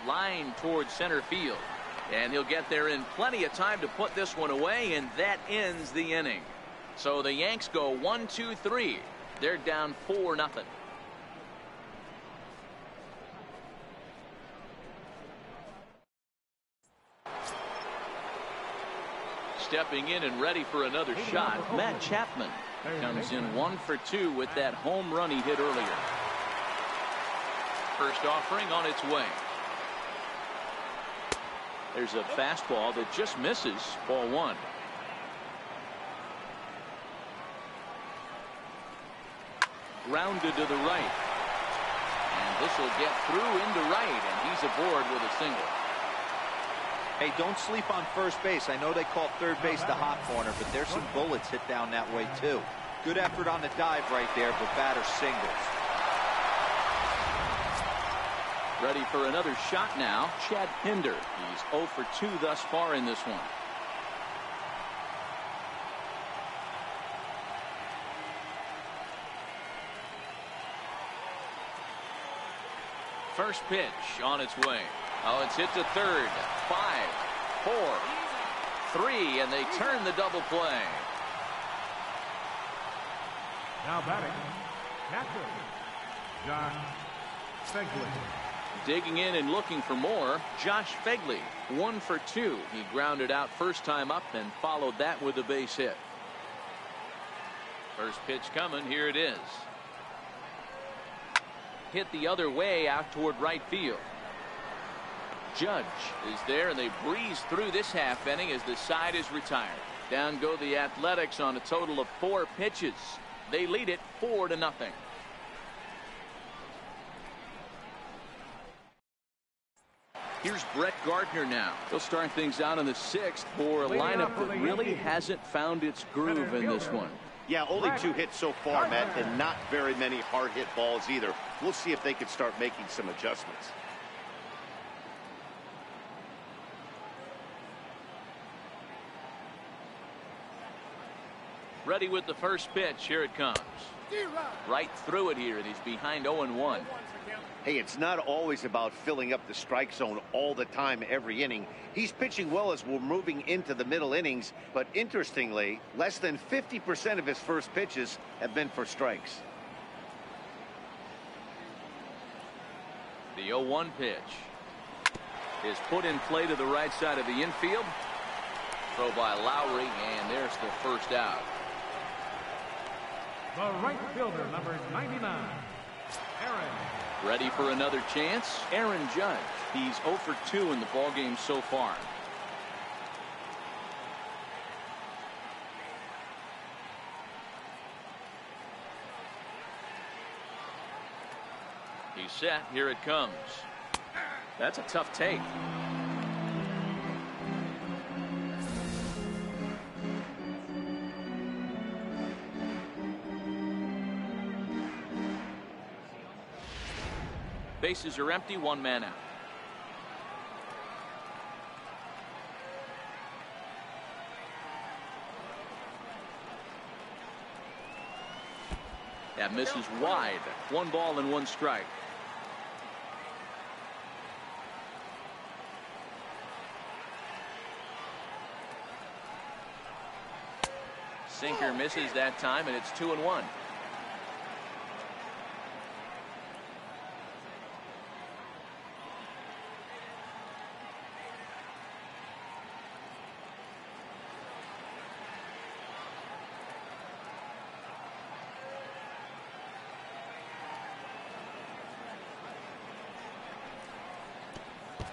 Speaker 1: Line towards center field. And he'll get there in plenty of time to put this one away, and that ends the inning. So the Yanks go 1-2-3. They're down 4-0. Stepping in and ready for another shot, Matt Chapman comes in 1 for 2 with that home run he hit earlier. First offering on its way. There's a fastball that just misses. Ball 1. Grounded to the right. And this will get through into right, and he's aboard with a single.
Speaker 4: Hey, don't sleep on first base. I know they call third base the hot corner, but there's some bullets hit down that way, too. Good effort on the dive right there, but batter singles.
Speaker 1: Ready for another shot now, Chad Pinder. He's 0 for 2 thus far in this one. First pitch on its way. Oh, it's hit to third. 5, 4, 3, and they turn the double play.
Speaker 3: Now batting, catcher, Josh Fegley.
Speaker 1: Digging in and looking for more, Josh Fegley, 1 for 2. He grounded out first time up and followed that with a base hit. First pitch coming. Here it is. Hit the other way out toward right field. Judge is there, and they breeze through this half inning as the side is retired. Down go the Athletics on a total of 4 pitches. They lead it 4-0. Here's Brett Gardner now. He'll start things out in the 6th for a lineup that really hasn't found its groove in this one.
Speaker 2: Yeah, only 2 hits so far, Matt, and not very many hard hit balls either. We'll see if they can start making some adjustments.
Speaker 1: Ready with the first pitch. Here it comes. Right through it here, and he's behind 0-1.
Speaker 2: Hey, it's not always about filling up the strike zone all the time every inning. He's pitching well as we're moving into the middle innings, but interestingly, less than 50% of his first pitches have been for strikes.
Speaker 1: The 0-1 pitch is put in play to the right side of the infield. Throw by Lowry, and there's the first out.
Speaker 3: The right fielder, number 99, Aaron.
Speaker 1: Ready for another chance, Aaron Judge. He's 0 for 2 in the ballgame so far. He's set. Here it comes. That's a tough take. Bases are empty, 1 man out. That misses wide. 1 ball and 1 strike. Sinker misses that time, and it's 2-1.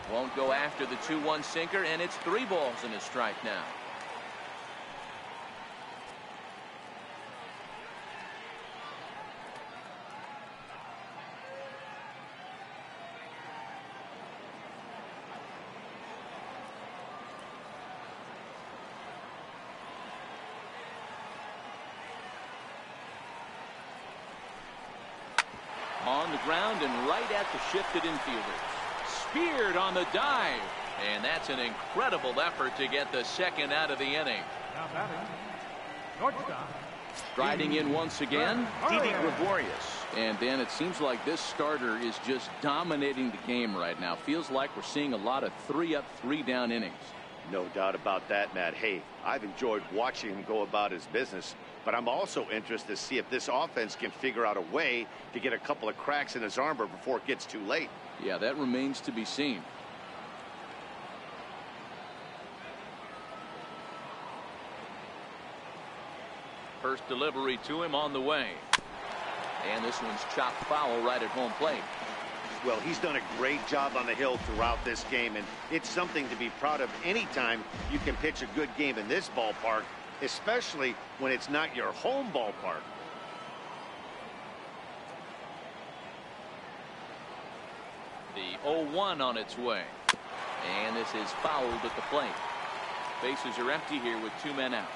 Speaker 1: Won't go after the 2-1 sinker, and it's 3 balls and a strike now. On the ground and right at the shifted infielders. Speared on the dive. And that's an incredible effort to get the second out of the inning.
Speaker 3: Now batting, shortstop.
Speaker 1: Striding in once again, Didi Gregorius. And Dan, it seems like this starter is just dominating the game right now. Feels like we're seeing a lot of 3-up, 3-down innings.
Speaker 2: No doubt about that, Matt. Hey, I've enjoyed watching him go about his business, but I'm also interested to see if this offense can figure out a way to get a couple of cracks in his armor before it gets too late.
Speaker 1: Yeah, that remains to be seen. First delivery to him on the way. And this one's chopped foul right at home plate.
Speaker 2: Well, he's done a great job on the hill throughout this game, and it's something to be proud of anytime you can pitch a good game in this ballpark, especially when it's not your home ballpark.
Speaker 1: The 0-1 on its way. And this is fouled at the plate. Bases are empty here with 2 men out.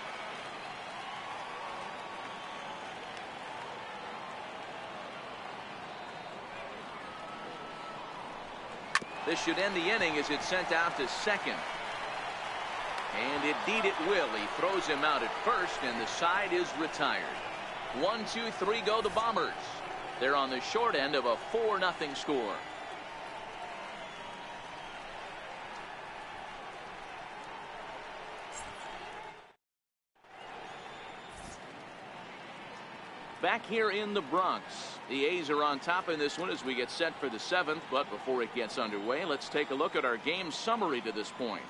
Speaker 1: This should end the inning as it's sent out to second. And indeed it will. He throws him out at first, and the side is retired. 1, 2, 3 go the Bombers. They're on the short end of a 4-0 score. Back here in the Bronx, the A's are on top in this one as we get set for the 7th. But before it gets underway, let's take a look at our game summary to this point.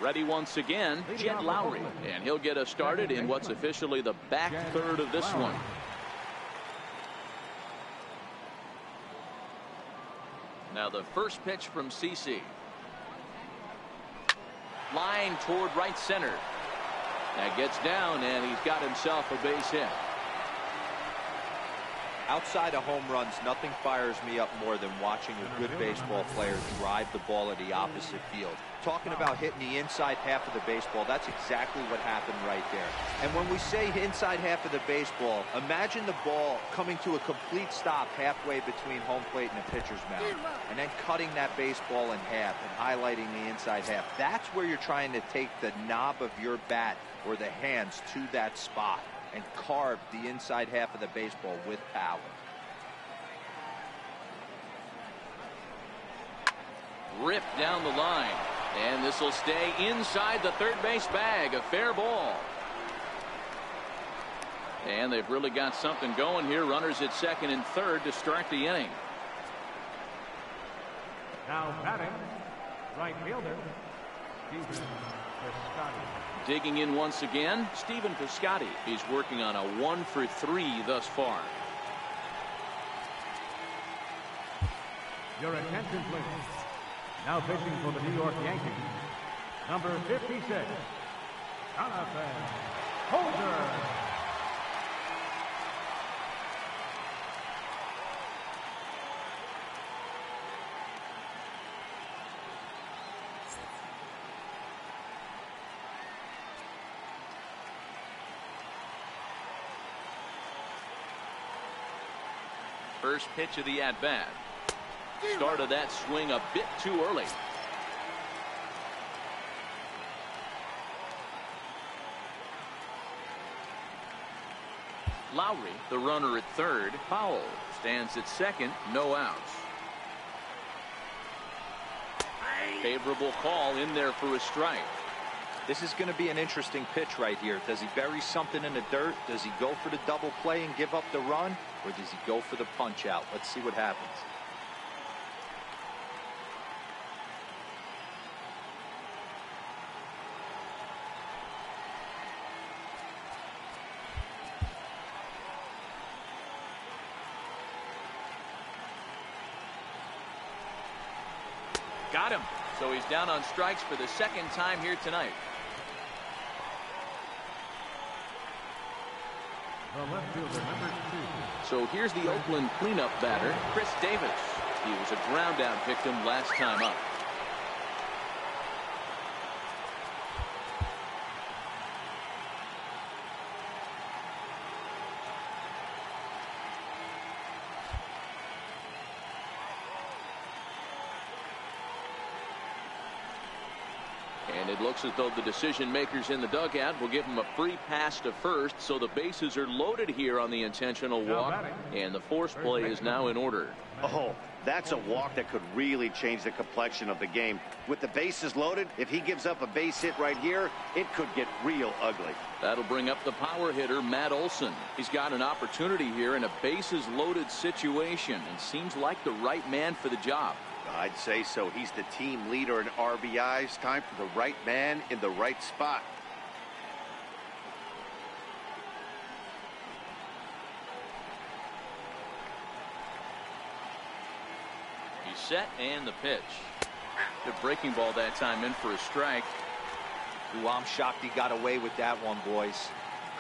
Speaker 1: Ready once again, Jed Lowry, and he'll get us started in what's officially the back third of this one. Now the first pitch from CC. Line toward right center. That gets down, and he's got himself a base hit.
Speaker 4: Outside of home runs, nothing fires me up more than watching a good baseball player drive the ball at the opposite field. Talking about hitting the inside half of the baseball, that's exactly what happened right there. And when we say inside half of the baseball, imagine the ball coming to a complete stop halfway between home plate and the pitcher's mound, and then cutting that baseball in half and highlighting the inside half. That's where you're trying to take the knob of your bat or the hands to that spot and carve the inside half of the baseball with power.
Speaker 1: Ripped down the line, and this will stay inside the third base bag. A fair ball. And they've really got something going here. Runners at second and third to start the inning.
Speaker 3: Now batting, right fielder, Stephen Piscotty.
Speaker 1: Digging in once again, Stephen Piscotty. He's working on a 1 for 3 thus far.
Speaker 3: Your attention, please. Now pitching for the New York Yankees, number 56, Jonathan Holder.
Speaker 1: First pitch of the at-bat. Started that swing a bit too early. Lowry, the runner at third, foul. Stands at second, no outs. Favorable call in there for a strike.
Speaker 4: This is going to be an interesting pitch right here. Does he bury something in the dirt? Does he go for the double play and give up the run? Or does he go for the punch out? Let's see what happens.
Speaker 1: Got him. So he's down on strikes for the second time here tonight.
Speaker 3: The left fielder, number 2.
Speaker 1: So here's the Oakland cleanup batter, Chris Davis. He was a ground out victim last time up. And it looks as though the decision makers in the dugout will give him a free pass to first, so the bases are loaded here on the intentional walk, and the force play is now in order.
Speaker 2: Oh, that's a walk that could really change the complexion of the game. With the bases loaded, if he gives up a base hit right here, it could get real ugly.
Speaker 1: That'll bring up the power hitter, Matt Olson. He's got an opportunity here in a bases loaded situation and seems like the right man for the job.
Speaker 2: I'd say so. He's the team leader in RBIs. Time for the right man in the right spot.
Speaker 1: He's set and the pitch. Good breaking ball that time, in for a strike.
Speaker 4: Ooh, I'm shocked he got away with that one, boys.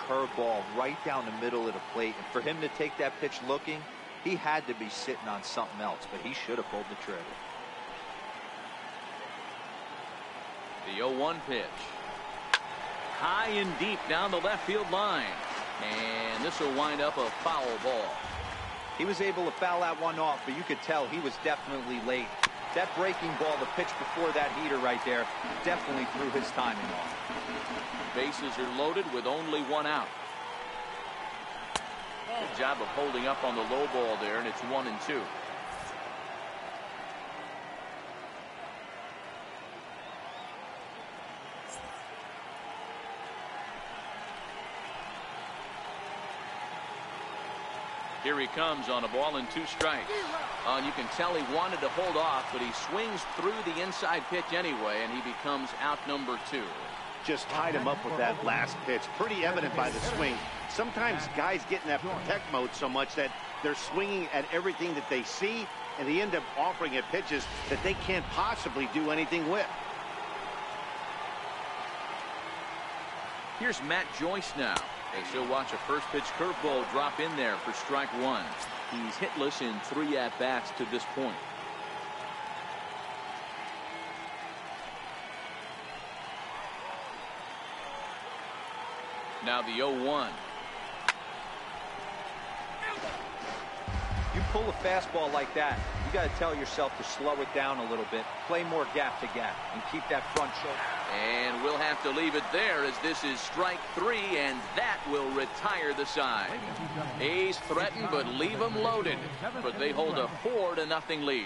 Speaker 4: Curveball right down the middle of the plate. And for him to take that pitch looking, he had to be sitting on something else, but he should have pulled the trigger.
Speaker 1: The 0-1 pitch. High and deep down the left field line. And this will wind up a foul ball.
Speaker 4: He was able to foul that one off, but you could tell he was definitely late. That breaking ball, the pitch before that heater right there, definitely threw his timing off.
Speaker 1: Bases are loaded with only one out. Good job of holding up on the low ball there, and it's 1-2. Here he comes on a ball and 2 strikes. And you can tell he wanted to hold off, but he swings through the inside pitch anyway, and he becomes out number 2.
Speaker 2: Just tied him up with that last pitch. Pretty evident by the swing. Sometimes guys get in that protect mode so much that they're swinging at everything that they see, and they end up offering at pitches that they can't possibly do anything with.
Speaker 1: Here's Matt Joyce now, as he'll watch a first pitch curveball drop in there for strike 1. He's hitless in 3 at-bats to this point. Now the 0-1.
Speaker 4: You pull a fastball like that, you got to tell yourself to slow it down a little bit, play more gap to gap, and keep that front shoulder.
Speaker 1: And we'll have to leave it there, as this is strike 3, and that will retire the side. A's threaten, but leave them loaded, but they hold a 4-0 lead.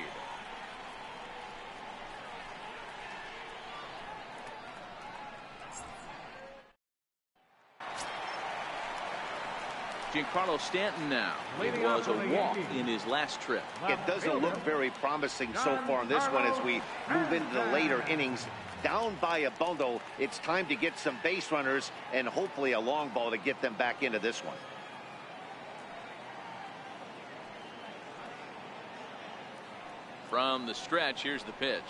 Speaker 1: Giancarlo Stanton now. It was a walk in his last trip.
Speaker 2: It doesn't look very promising so far in this one as we move into the later innings. Down by a bundle, it's time to get some base runners and hopefully a long ball to get them back into this one.
Speaker 1: From the stretch, here's the pitch.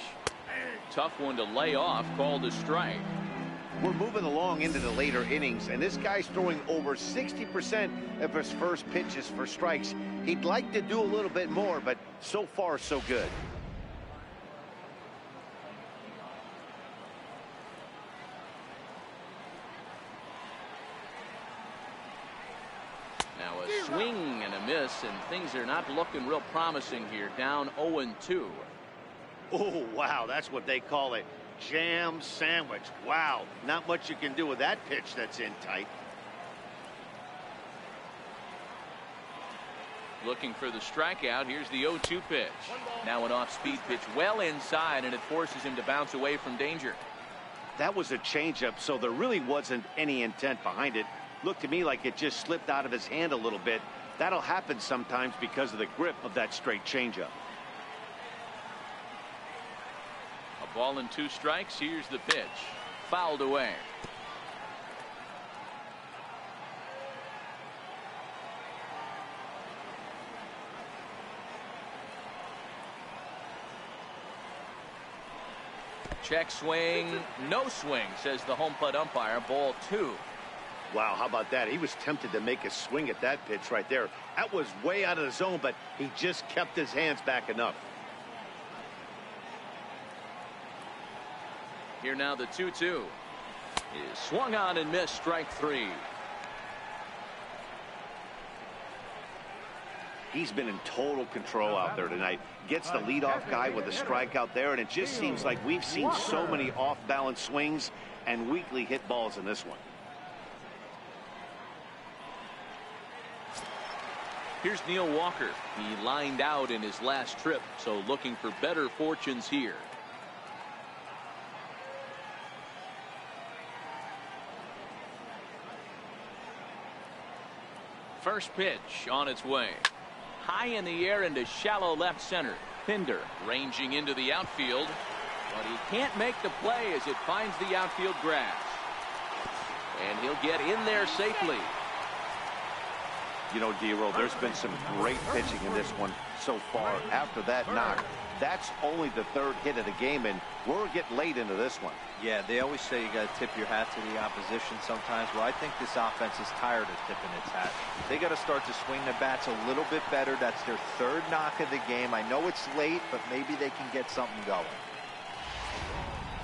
Speaker 1: Tough one to lay off, called a strike.
Speaker 2: We're moving along into the later innings, and this guy's throwing over 60% of his first pitches for strikes. He'd like to do a little bit more, but so far, so good.
Speaker 1: Now a swing and a miss, and things are not looking real promising here. Down 0-2.
Speaker 2: Oh, wow, that's what they call it. Jam sandwich. Wow, not much you can do with that pitch that's in tight.
Speaker 1: Looking for the strikeout. Here's the 0-2 pitch. Now an off-speed pitch well inside, and it forces him to bounce away from danger.
Speaker 2: That was a changeup, so there really wasn't any intent behind it. Looked to me like it just slipped out of his hand a little bit. That'll happen sometimes because of the grip of that straight changeup.
Speaker 1: A ball and 2 strikes. Here's the pitch. Fouled away. Check swing. No swing, says the home plate umpire. Ball 2.
Speaker 2: Wow, how about that? He was tempted to make a swing at that pitch right there. That was way out of the zone, but he just kept his hands back enough.
Speaker 1: Here now the 2-2 is swung on and missed. Strike 3.
Speaker 2: He's been in total control out there tonight. Gets the leadoff guy with a strikeout there, and it just seems like we've seen so many off-balance swings and weakly hit balls in this one.
Speaker 1: Here's Neil Walker. He lined out in his last trip, so looking for better fortunes here. First pitch on its way. High in the air into shallow left center. Pinder ranging into the outfield, but he can't make the play as it finds the outfield grass. And he'll get in there safely.
Speaker 2: You know, D-Roll, there's been some great pitching in this one so far. After that knock, that's only the third hit of the game, and we're getting late into this one.
Speaker 4: Yeah, they always say you got to tip your hat to the opposition sometimes. Well, I think this offense is tired of tipping its hat. They got to start to swing the bats a little bit better. That's their third knock of the game. I know it's late, but maybe they can get something going.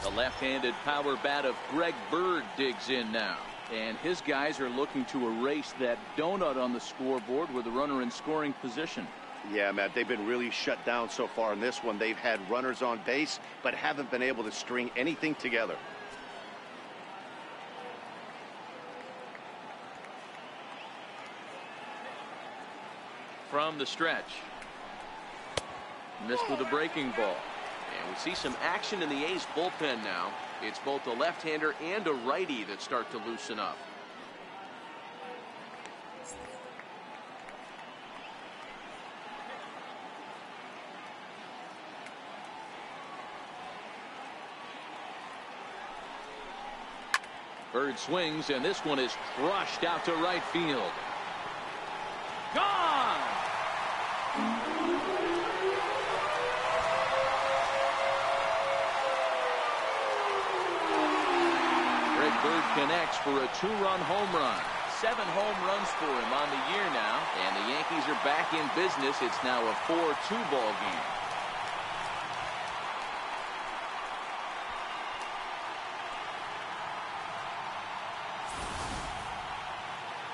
Speaker 1: The left-handed power bat of Greg Bird digs in now. And his guys are looking to erase that donut on the scoreboard with a runner in scoring position.
Speaker 2: Yeah, Matt, they've been really shut down so far in this one. They've had runners on base, but haven't been able to string anything together.
Speaker 1: From the stretch. Missed with a breaking ball. And we see some action in the A's bullpen now. It's both a left-hander and a righty that start to loosen up. Bird swings, and this one is crushed out to right field. Gone! Bird connects for a two-run home run. 7 home runs for him on the year now, and the Yankees are back in business. It's now a 4-2 ball game.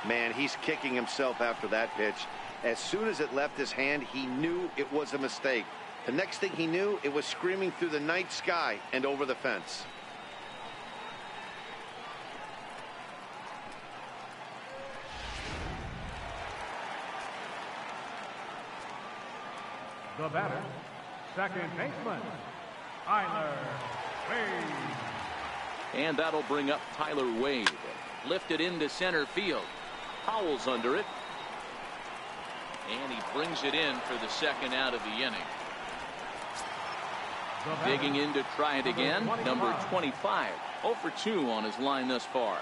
Speaker 2: Man, he's kicking himself after that pitch. As soon as it left his hand, he knew it was a mistake. The next thing he knew, it was screaming through the night sky and over the fence.
Speaker 3: The batter, second baseman, Tyler Wade.
Speaker 1: And that'll bring up Tyler Wade. Lifted into center field. Howell's under it. And he brings it in for the second out of the inning. Digging in to try it again, number 25. 0 for 2 on his line thus far.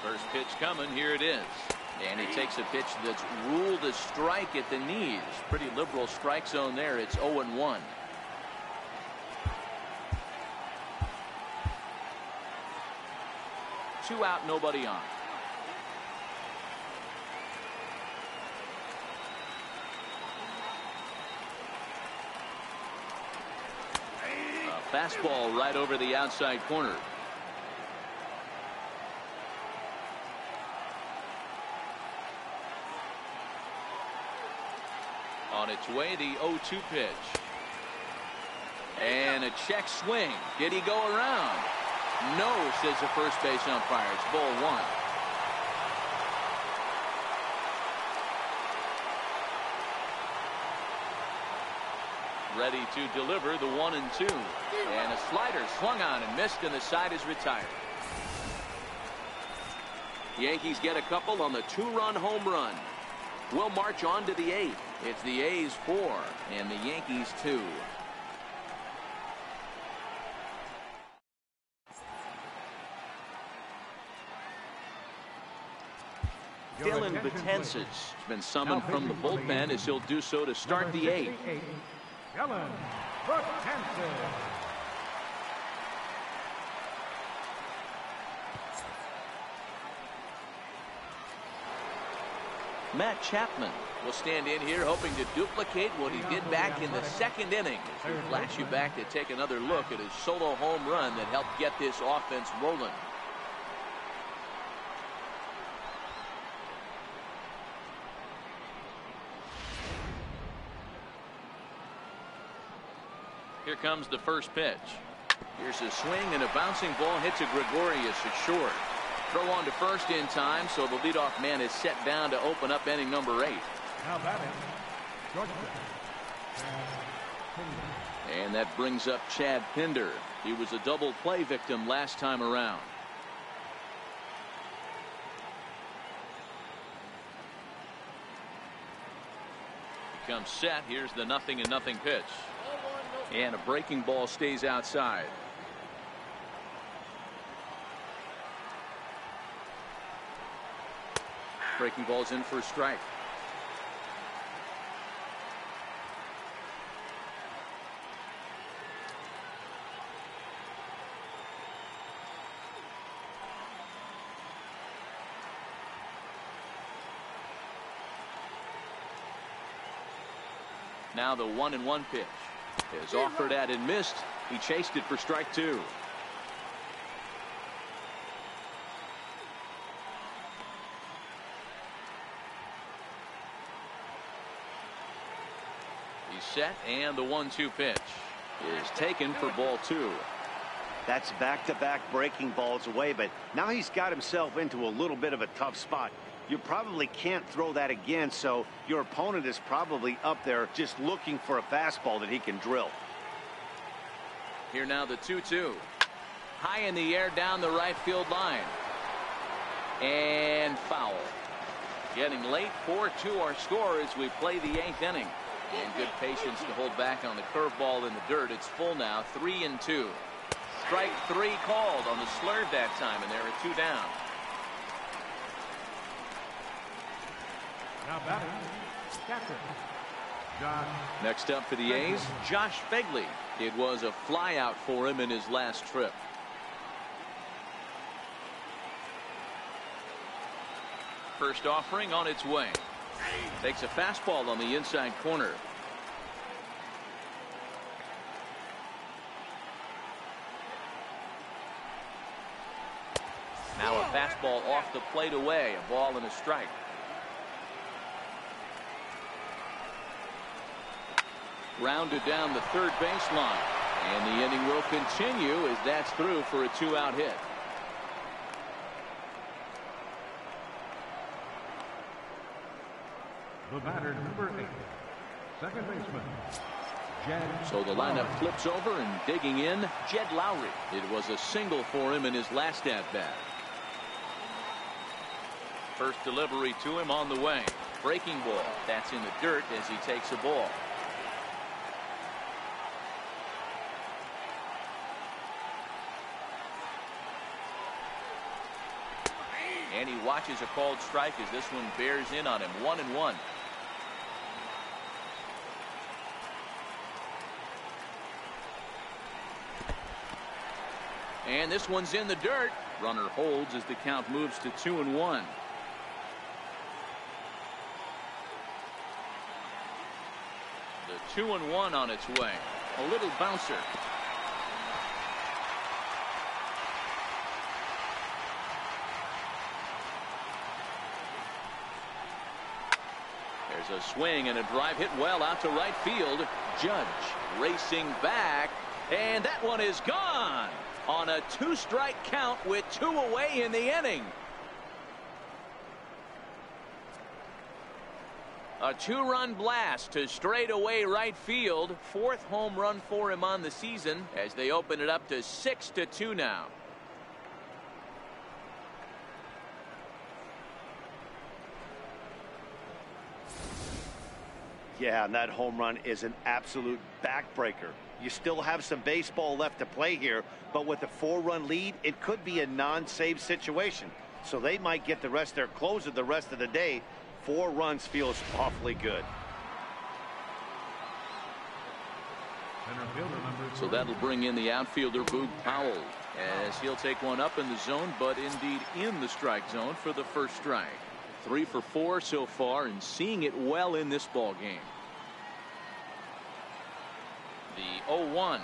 Speaker 1: First pitch coming, here it is. And he takes a pitch that's ruled a strike at the knees. Pretty liberal strike zone there. It's 0-1. Two out, nobody on. A fastball right over the outside corner. On its way, the 0-2 pitch. And a check swing. Did he go around? No, says the first base umpire. It's ball 1. Ready to deliver the 1-2. And a slider swung on and missed, and the side is retired. Yankees get a couple on the 2-run home run. We'll march on to the 8th. It's the A's 4 and the Yankees 2. Dylan Betances has been summoned from the bullpen as he'll do so to start the 8th.
Speaker 3: Dylan Betances.
Speaker 1: Matt Chapman will stand in here hoping to duplicate what he did back in the second inning. As we flash you back to take another look at his solo home run that helped get this offense rolling. Here comes the first pitch. Here's a swing, and a bouncing ball hits a Gregorius at short. Throw on to first in time, so the leadoff man is set down to open up inning number 8.
Speaker 3: Now batting, shortstop.
Speaker 1: And that brings up Chad Pinder. He was a double play victim last time around. He comes set. Here's the 0-0 pitch. And a breaking ball stays outside. Breaking ball's in for a strike. Now the 1-1 pitch is offered at and missed. He chased it for strike 2. He's set, and the 1-2 pitch is taken for ball 2.
Speaker 2: That's back-to-back breaking balls away, but now he's got himself into a little bit of a tough spot. You probably can't throw that again, so your opponent is probably up there just looking for a fastball that he can drill.
Speaker 1: Here now the 2-2. High in the air down the right field line. And foul. Getting late, 4-2 our score as we play the 8th inning. And good patience to hold back on the curveball in the dirt. It's full now, 3-2. Strike 3 called on the slurve that time, and there are 2 down.
Speaker 3: Now batting, catcher. Josh.
Speaker 1: Next up for the A's, Josh Begley. It was a flyout for him in his last trip. First offering on its way. Takes a fastball on the inside corner. Now a fastball off the plate away. A ball and a strike. Rounded down the third baseline. And the inning will continue as that's through for a 2-out hit.
Speaker 3: The batter, number 8, second baseman, Jed.
Speaker 1: So the lineup flips over, and digging in, Jed Lowry. It was a single for him in his last at-bat. First delivery to him on the way. Breaking ball. That's in the dirt as he takes a ball. And he watches a called strike as this one bears in on him. 1-1. And this one's in the dirt. Runner holds as the count moves to 2-1. The 2-1 on its way. A little bouncer. There's a swing and a drive hit well out to right field. Judge racing back, and that one is gone on a 2-strike count with 2 away in the inning. A 2-run blast to straightaway right field. 4th home run for him on the season as they open it up to 6-2 now.
Speaker 2: Yeah, and that home run is an absolute backbreaker. You still have some baseball left to play here, but with a 4-run lead, it could be a non-save situation. So they might get the rest of their closer the rest of the day. 4 runs feels awfully good.
Speaker 1: So that'll bring in the outfielder Boog Powell as he'll take one up in the zone, but indeed in the strike zone for the first strike. 3 for 4 so far and seeing it well in this ball game. The 0-1.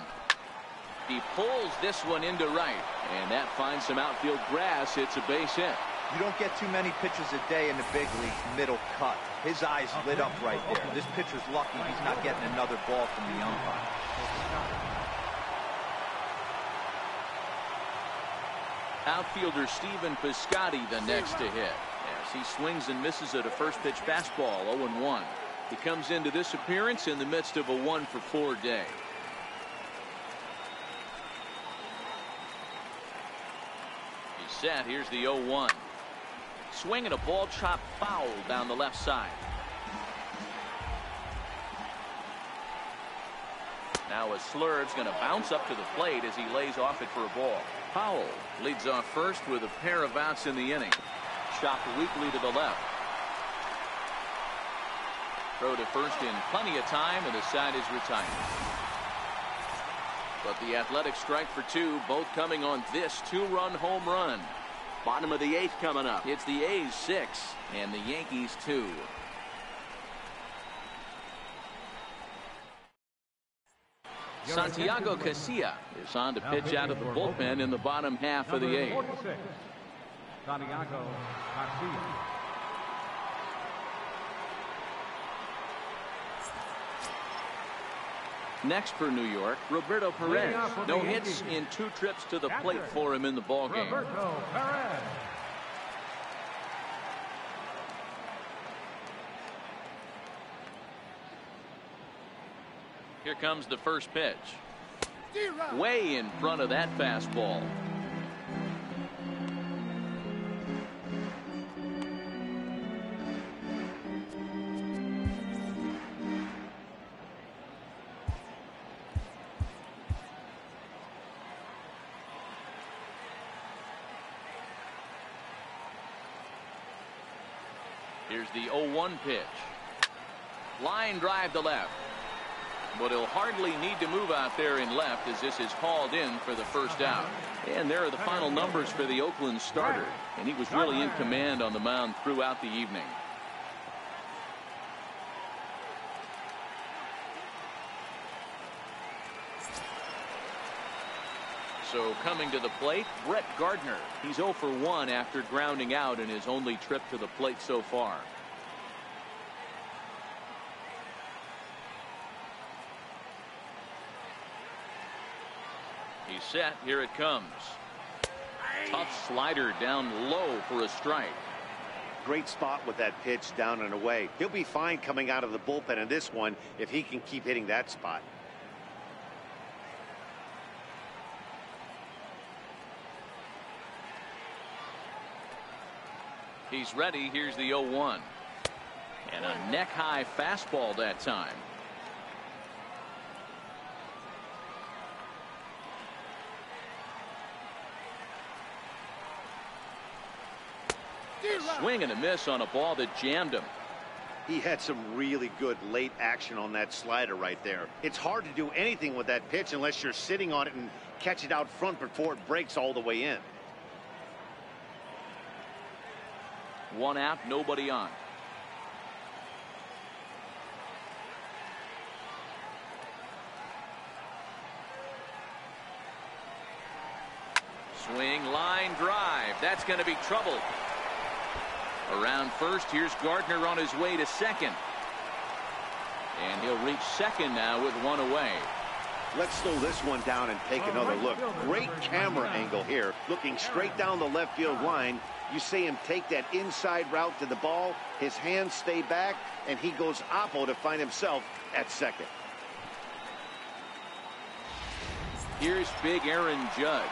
Speaker 1: He pulls this one into right, and that finds some outfield grass. It's a base hit.
Speaker 4: You don't get too many pitches a day in the big leagues middle cut. His eyes lit up right there. This pitcher's lucky he's not getting another ball from the umpire.
Speaker 1: Outfielder Stephen Piscotty the next to hit. As he swings and misses at a first pitch fastball, 0-1. He comes into this appearance in the midst of a 1 for 4 day. He's set. Here's the 0-1. Swinging a ball chopped foul down the left side. Now a Slurve's going to bounce up to the plate as he lays off it for a ball. Powell leads off first with a pair of outs in the inning. Chopped weakly to the left. Throw to first in plenty of time, and the side is retired. But the Athletics strike for 2, both coming on this 2-run home run. Bottom of the 8th coming up. It's the A's 6 and the Yankees 2. Santiago Casilla is on to pitch out of the bullpen in the bottom half of the 8th.
Speaker 3: Santiago Casilla.
Speaker 1: Next for New York, Roberto Perez. No hits in 2 trips to the plate for him in the ballgame.
Speaker 3: Roberto Perez.
Speaker 1: Here comes the first pitch. Way in front of that fastball. Here's the 0-1 pitch. Line drive to left. But he'll hardly need to move out there in left as this is hauled in for the first out. And there are the final numbers for the Oakland starter. And he was really in command on the mound throughout the evening. So coming to the plate, Brett Gardner. He's 0 for 1 after grounding out in his only trip to the plate so far. He's set. Here it comes. Tough slider down low for a strike.
Speaker 2: Great spot with that pitch down and away. He'll be fine coming out of the bullpen in this one if he can keep hitting that spot.
Speaker 1: He's ready. Here's the 0-1. And a neck-high fastball that time. A swing and a miss on a ball that jammed him.
Speaker 2: He had some really good late action on that slider right there. It's hard to do anything with that pitch unless you're sitting on it and catch it out front before it breaks all the way in.
Speaker 1: 1 out, nobody on. Swing, line drive. That's going to be trouble. Around first, here's Gardner on his way to second. And he'll reach second now with 1 away.
Speaker 2: Let's slow this one down and take another look. Great camera angle here, looking straight down the left field line. You see him take that inside route to the ball. His hands stay back, and he goes oppo to find himself at second.
Speaker 1: Here's big Aaron Judge.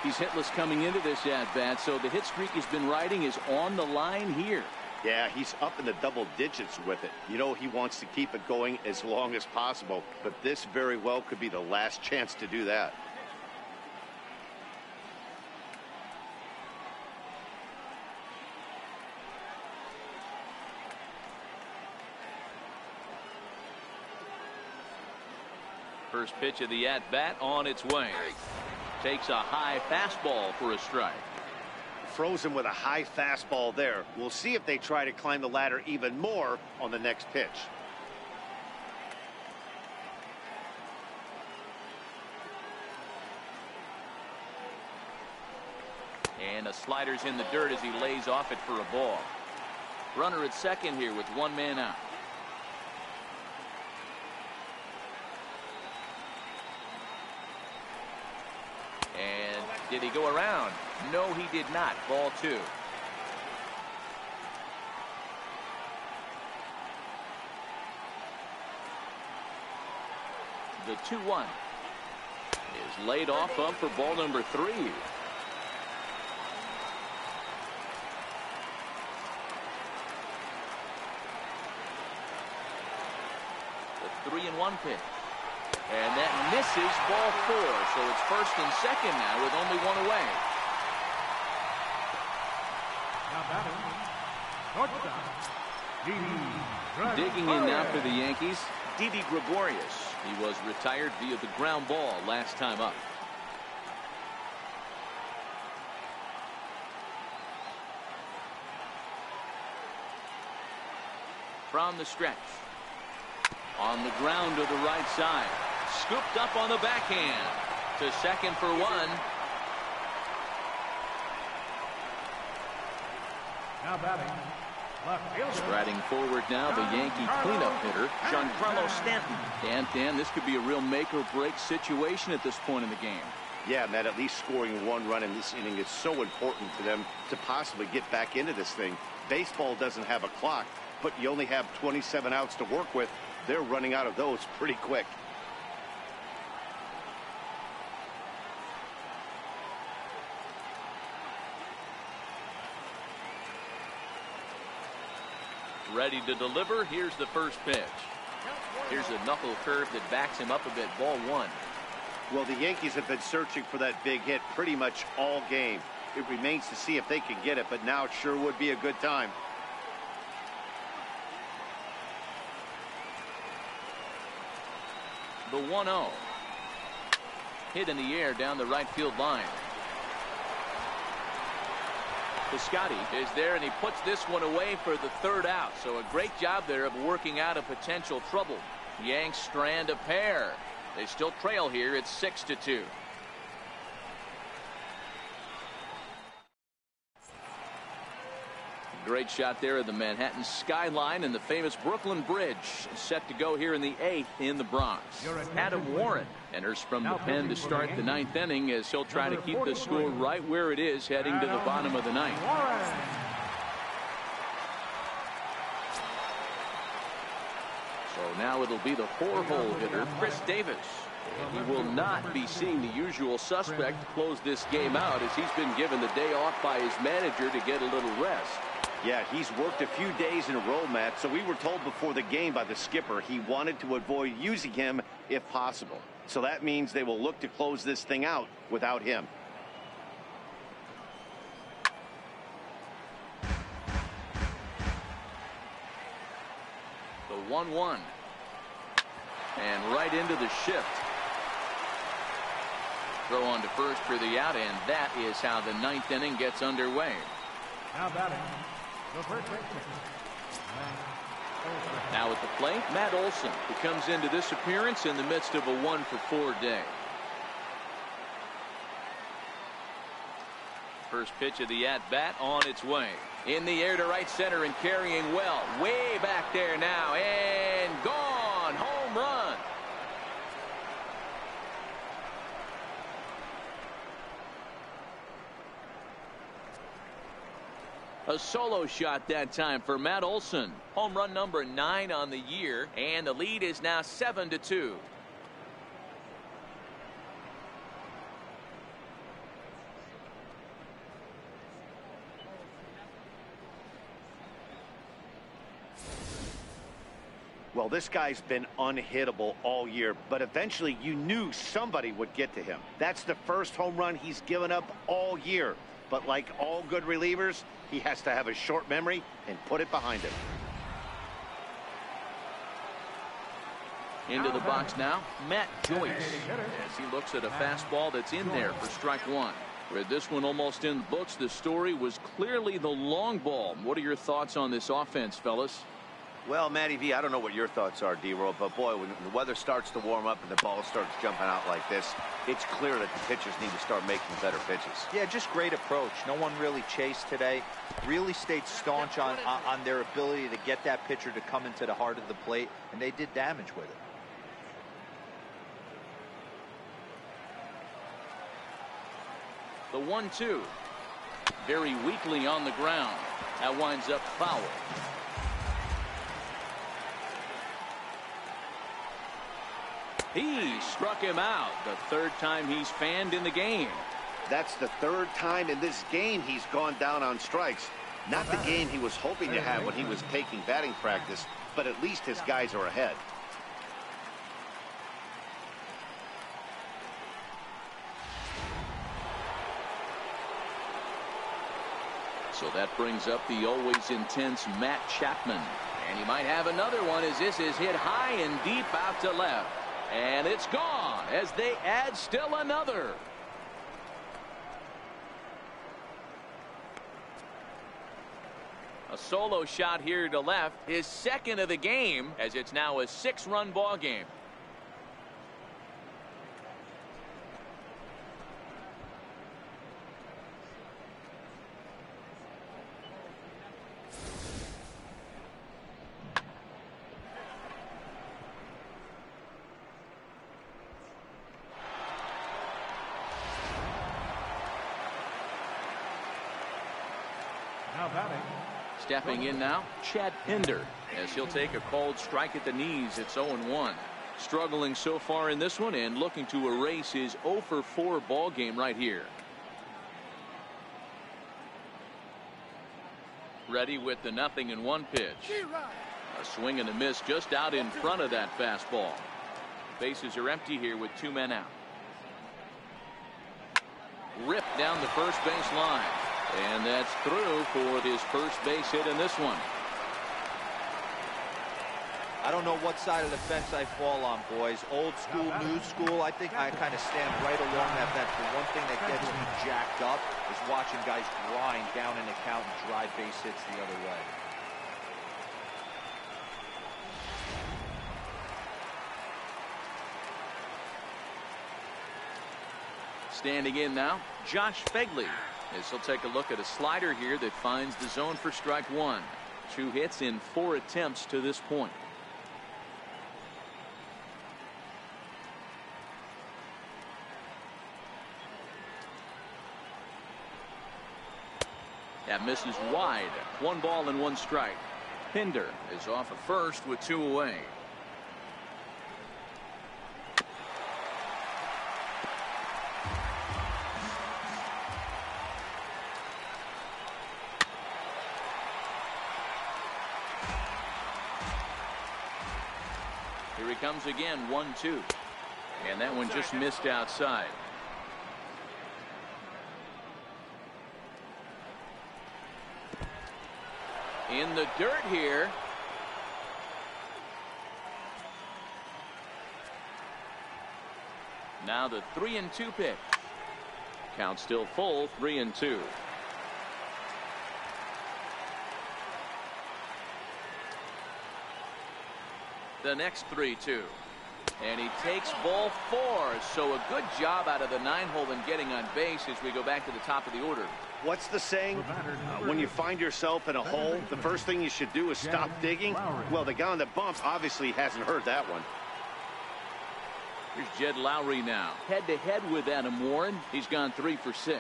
Speaker 1: He's hitless coming into this at-bat, so the hit streak he's been riding is on the line here.
Speaker 2: Yeah, he's up in the double digits with it. You know, he wants to keep it going as long as possible, but this very well could be the last chance to do that.
Speaker 1: First pitch of the at-bat on its way. Takes a high fastball for a strike.
Speaker 2: Froze him with a high fastball there. We'll see if they try to climb the ladder even more on the next pitch.
Speaker 1: And a slider's in the dirt as he lays off it for a ball. Runner at second here with one man out. And did he go around? No, he did not. Ball two. The 2-1 is laid off up for ball number 3. The 3-1 pitch. And that misses ball 4. So it's first and second now with only one away. Digging in now for the Yankees, Didi Gregorius. He was retired via the ground ball last time up. From the stretch. On the ground to the right side. Scooped up on the backhand. To second for one.
Speaker 3: Now batting.
Speaker 1: Striding forward now, the Yankee cleanup hitter, Giancarlo Stanton. And Dan, this could be a real make-or-break situation at this point in the game.
Speaker 2: Yeah, Matt, at least scoring one run in this inning is so important for them to possibly get back into this thing. Baseball doesn't have a clock, but you only have 27 outs to work with. They're running out of those pretty quick.
Speaker 1: Ready to deliver. Here's the first pitch. Here's a knuckle curve that backs him up a bit. Ball 1.
Speaker 2: Well, the Yankees have been searching for that big hit pretty much all game. It remains to see if they can get it, but now it sure would be a good time.
Speaker 1: The 1-0. Hit in the air down the right field line. Piscotty is there, and he puts this one away for the third out. So a great job there of working out a potential trouble. Yanks strand a pair. They still trail here. It's 6-2. Great shot there of the Manhattan skyline and the famous Brooklyn Bridge, set to go here in the 8th in the Bronx. Adam Warren enters from the pen to start the 9th inning as he'll try to keep the score right where it is heading to the bottom of the 9th. So now it'll be the 4-hole hitter, Chris Davis. And he will not be seeing the usual suspect to close this game out, as he's been given the day off by his manager to get a little rest.
Speaker 2: Yeah, he's worked a few days in a row, Matt, so we were told before the game by the skipper he wanted to avoid using him if possible. So that means they will look to close this thing out without him.
Speaker 1: The 1-1. And right into the shift. Throw on to first for the out, and that is how the 9th inning gets underway.
Speaker 3: Now batting. The first baseman.
Speaker 1: Now at the plate, Matt Olson, who comes into this appearance in the midst of a 1-for-4 day. First pitch of the at-bat on its way. In the air to right center and carrying well. Way back there now, and gone. Home run. A solo shot that time for Matt Olson. Home run number 9 on the year, and the lead is now 7-2.
Speaker 2: Well, this guy's been unhittable all year, but eventually you knew somebody would get to him. That's the first home run he's given up all year. But like all good relievers, he has to have a short memory and put it behind him.
Speaker 1: Into the box now, Matt Joyce, as he looks at a fastball that's in there for strike 1. With this one almost in the books, the story was clearly the long ball. What are your thoughts on this offense, fellas?
Speaker 2: Well, Matty V, I don't know what your thoughts are, D-Roll, but boy, when the weather starts to warm up and the ball starts jumping out like this, it's clear that the pitchers need to start making better pitches.
Speaker 4: Yeah, just great approach. No one really chased today. Really stayed staunch on their ability to get that pitcher to come into the heart of the plate, and they did damage with it.
Speaker 1: The 1-2. Very weakly on the ground. That winds up foul. He struck him out. The third time he's fanned in the game.
Speaker 2: That's the third time in this game he's gone down on strikes. Not the game he was hoping to have when he was taking batting practice, but at least his guys are ahead.
Speaker 1: So that brings up the always intense Matt Chapman. And he might have another one as this is hit high and deep out to left. And it's gone as they add still another. A solo shot here to left, his second of the game, as it's now a 6-run ball game.
Speaker 3: Now batting.
Speaker 1: Stepping in now, Chad Pinder, as he'll take a called strike at the knees. It's 0-1. Struggling so far in this one and looking to erase his 0-for-4 ball game right here. Ready with the 0-1 pitch. A swing and a miss just out in front of that fastball. Bases are empty here with 2 men out. Ripped down the first base line. And that's through for his first base hit in this one.
Speaker 4: I don't know what side of the fence I fall on, boys. Old school, new school. I think I kind of stand right along that fence. The one thing that gets me jacked up is watching guys grind down in the count and drive base hits the other way.
Speaker 1: Standing in now, Josh Fegley, as he'll take a look at a slider here that finds the zone for strike 1. 2 hits in 4 attempts to this point. That misses wide. 1 ball and 1 strike. Pinder is off at first with 2 away. Here he comes again, 1-2. And that one just missed outside. In the dirt here. Now the 3-2 pitch. Count still full, 3-2. The next 3-2. And he takes ball 4. So a good job out of the 9-hole in getting on base as we go back to the top of the order.
Speaker 2: What's the saying? When you find yourself in a hole, the first thing you should do is stop digging. Well, the guy on the bump obviously hasn't heard that one.
Speaker 1: Here's Jed Lowry now. Head-to-head with Adam Warren. He's gone 3 for 6.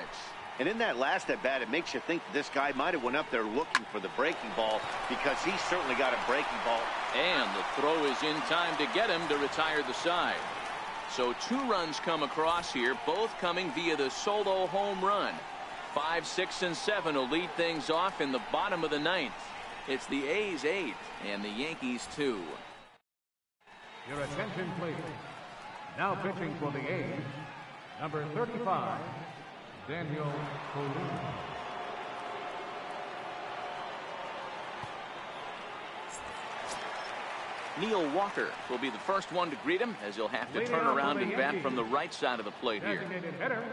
Speaker 2: And in that last at-bat, it makes you think this guy might have went up there looking for the breaking ball, because he certainly got a breaking ball.
Speaker 1: And the throw is in time to get him to retire the side. So 2 runs come across here, both coming via the solo home run. 5, 6, and 7 will lead things off in the bottom of the 9th. It's the A's 8 and the Yankees 2.
Speaker 3: Your attention, please. Now pitching for the A's, number 35, Daniel Colon.
Speaker 1: Neil Walker will be the first one to greet him, as he'll have to turn around and bat from the right side of the plate here.
Speaker 3: Designated hitter,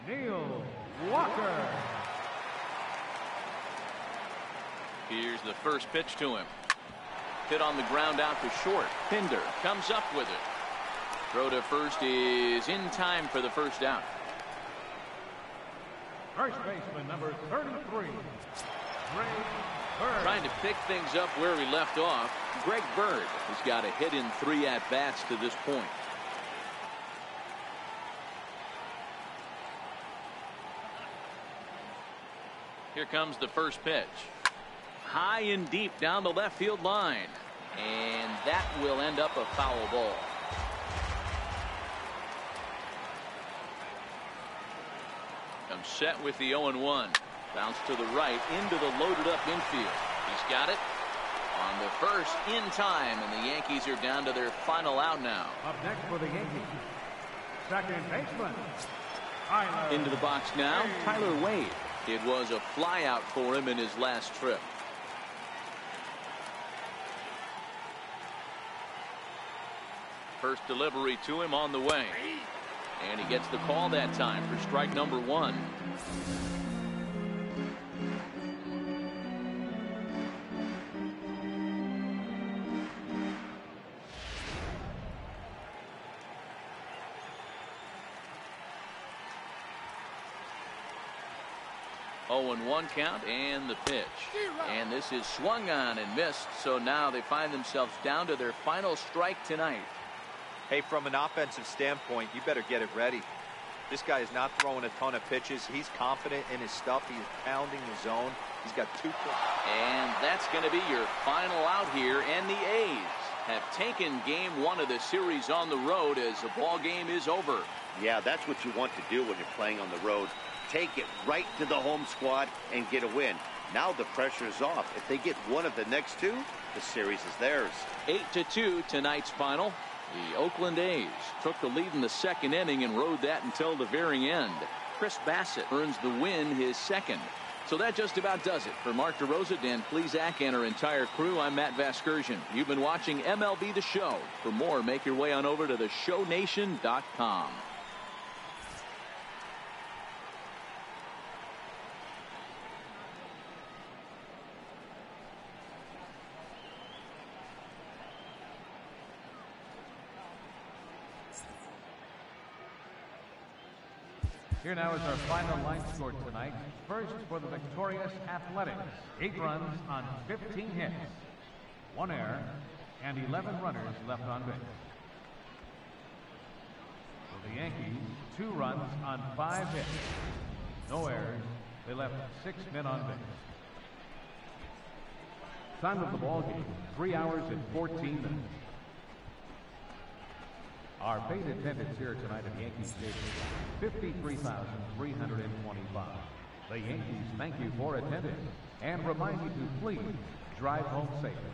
Speaker 3: Neil Walker.
Speaker 1: Here's the first pitch to him. Hit on the ground out to short. Pinder comes up with it. Throw to first is in time for the first out.
Speaker 3: First baseman number 33, Greg Bird.
Speaker 1: Trying to pick things up where we left off. Greg Bird has got a hit in 3 at-bats to this point. Here comes the first pitch. High and deep down the left field line. And that will end up a foul ball. Comes set with the 0-1. Bounce to the right into the loaded up infield. He's got it on the first in time, and the Yankees are down to their final out now.
Speaker 3: Up next for the Yankees, second baseman, Tyler.
Speaker 1: Into the box now, Tyler Wade. It was a fly out for him in his last trip. First delivery to him on the way. And he gets the call that time for strike number 1. Oh, and 1 count and the pitch. And this is swung on and missed. So now they find themselves down to their final strike tonight.
Speaker 4: Hey, from an offensive standpoint, you better get it ready. This guy is not throwing a ton of pitches. He's confident in his stuff. He's pounding the zone. He's got 2 points.
Speaker 1: And that's going to be your final out here. And the A's have taken game 1 of the series on the road as the ball game is over.
Speaker 2: Yeah, that's what you want to do when you're playing on the road. Take it right to the home squad and get a win. Now the pressure is off. If they get one of the next 2, the series is theirs.
Speaker 1: 8-2 tonight's final. The Oakland A's took the lead in the 2nd inning and rode that until the very end. Chris Bassett earns the win, his 2nd. So that just about does it. For Mark DeRosa, Dan Plesac, and our entire crew, I'm Matt Vasgersian. You've been watching MLB The Show. For more, make your way on over to theshownation.com.
Speaker 3: Here now is our final line score tonight. First for the victorious Athletics, 8 runs on 15 hits, 1 error, and 11 runners left on base. For the Yankees, 2 runs on 5 hits, no errors. They left 6 men on base. Time of the ball game, 3 hours and 14 minutes. Our paid attendance here tonight at Yankee Stadium, 53,325. The Yankees thank you for attending and remind you to please drive home safely.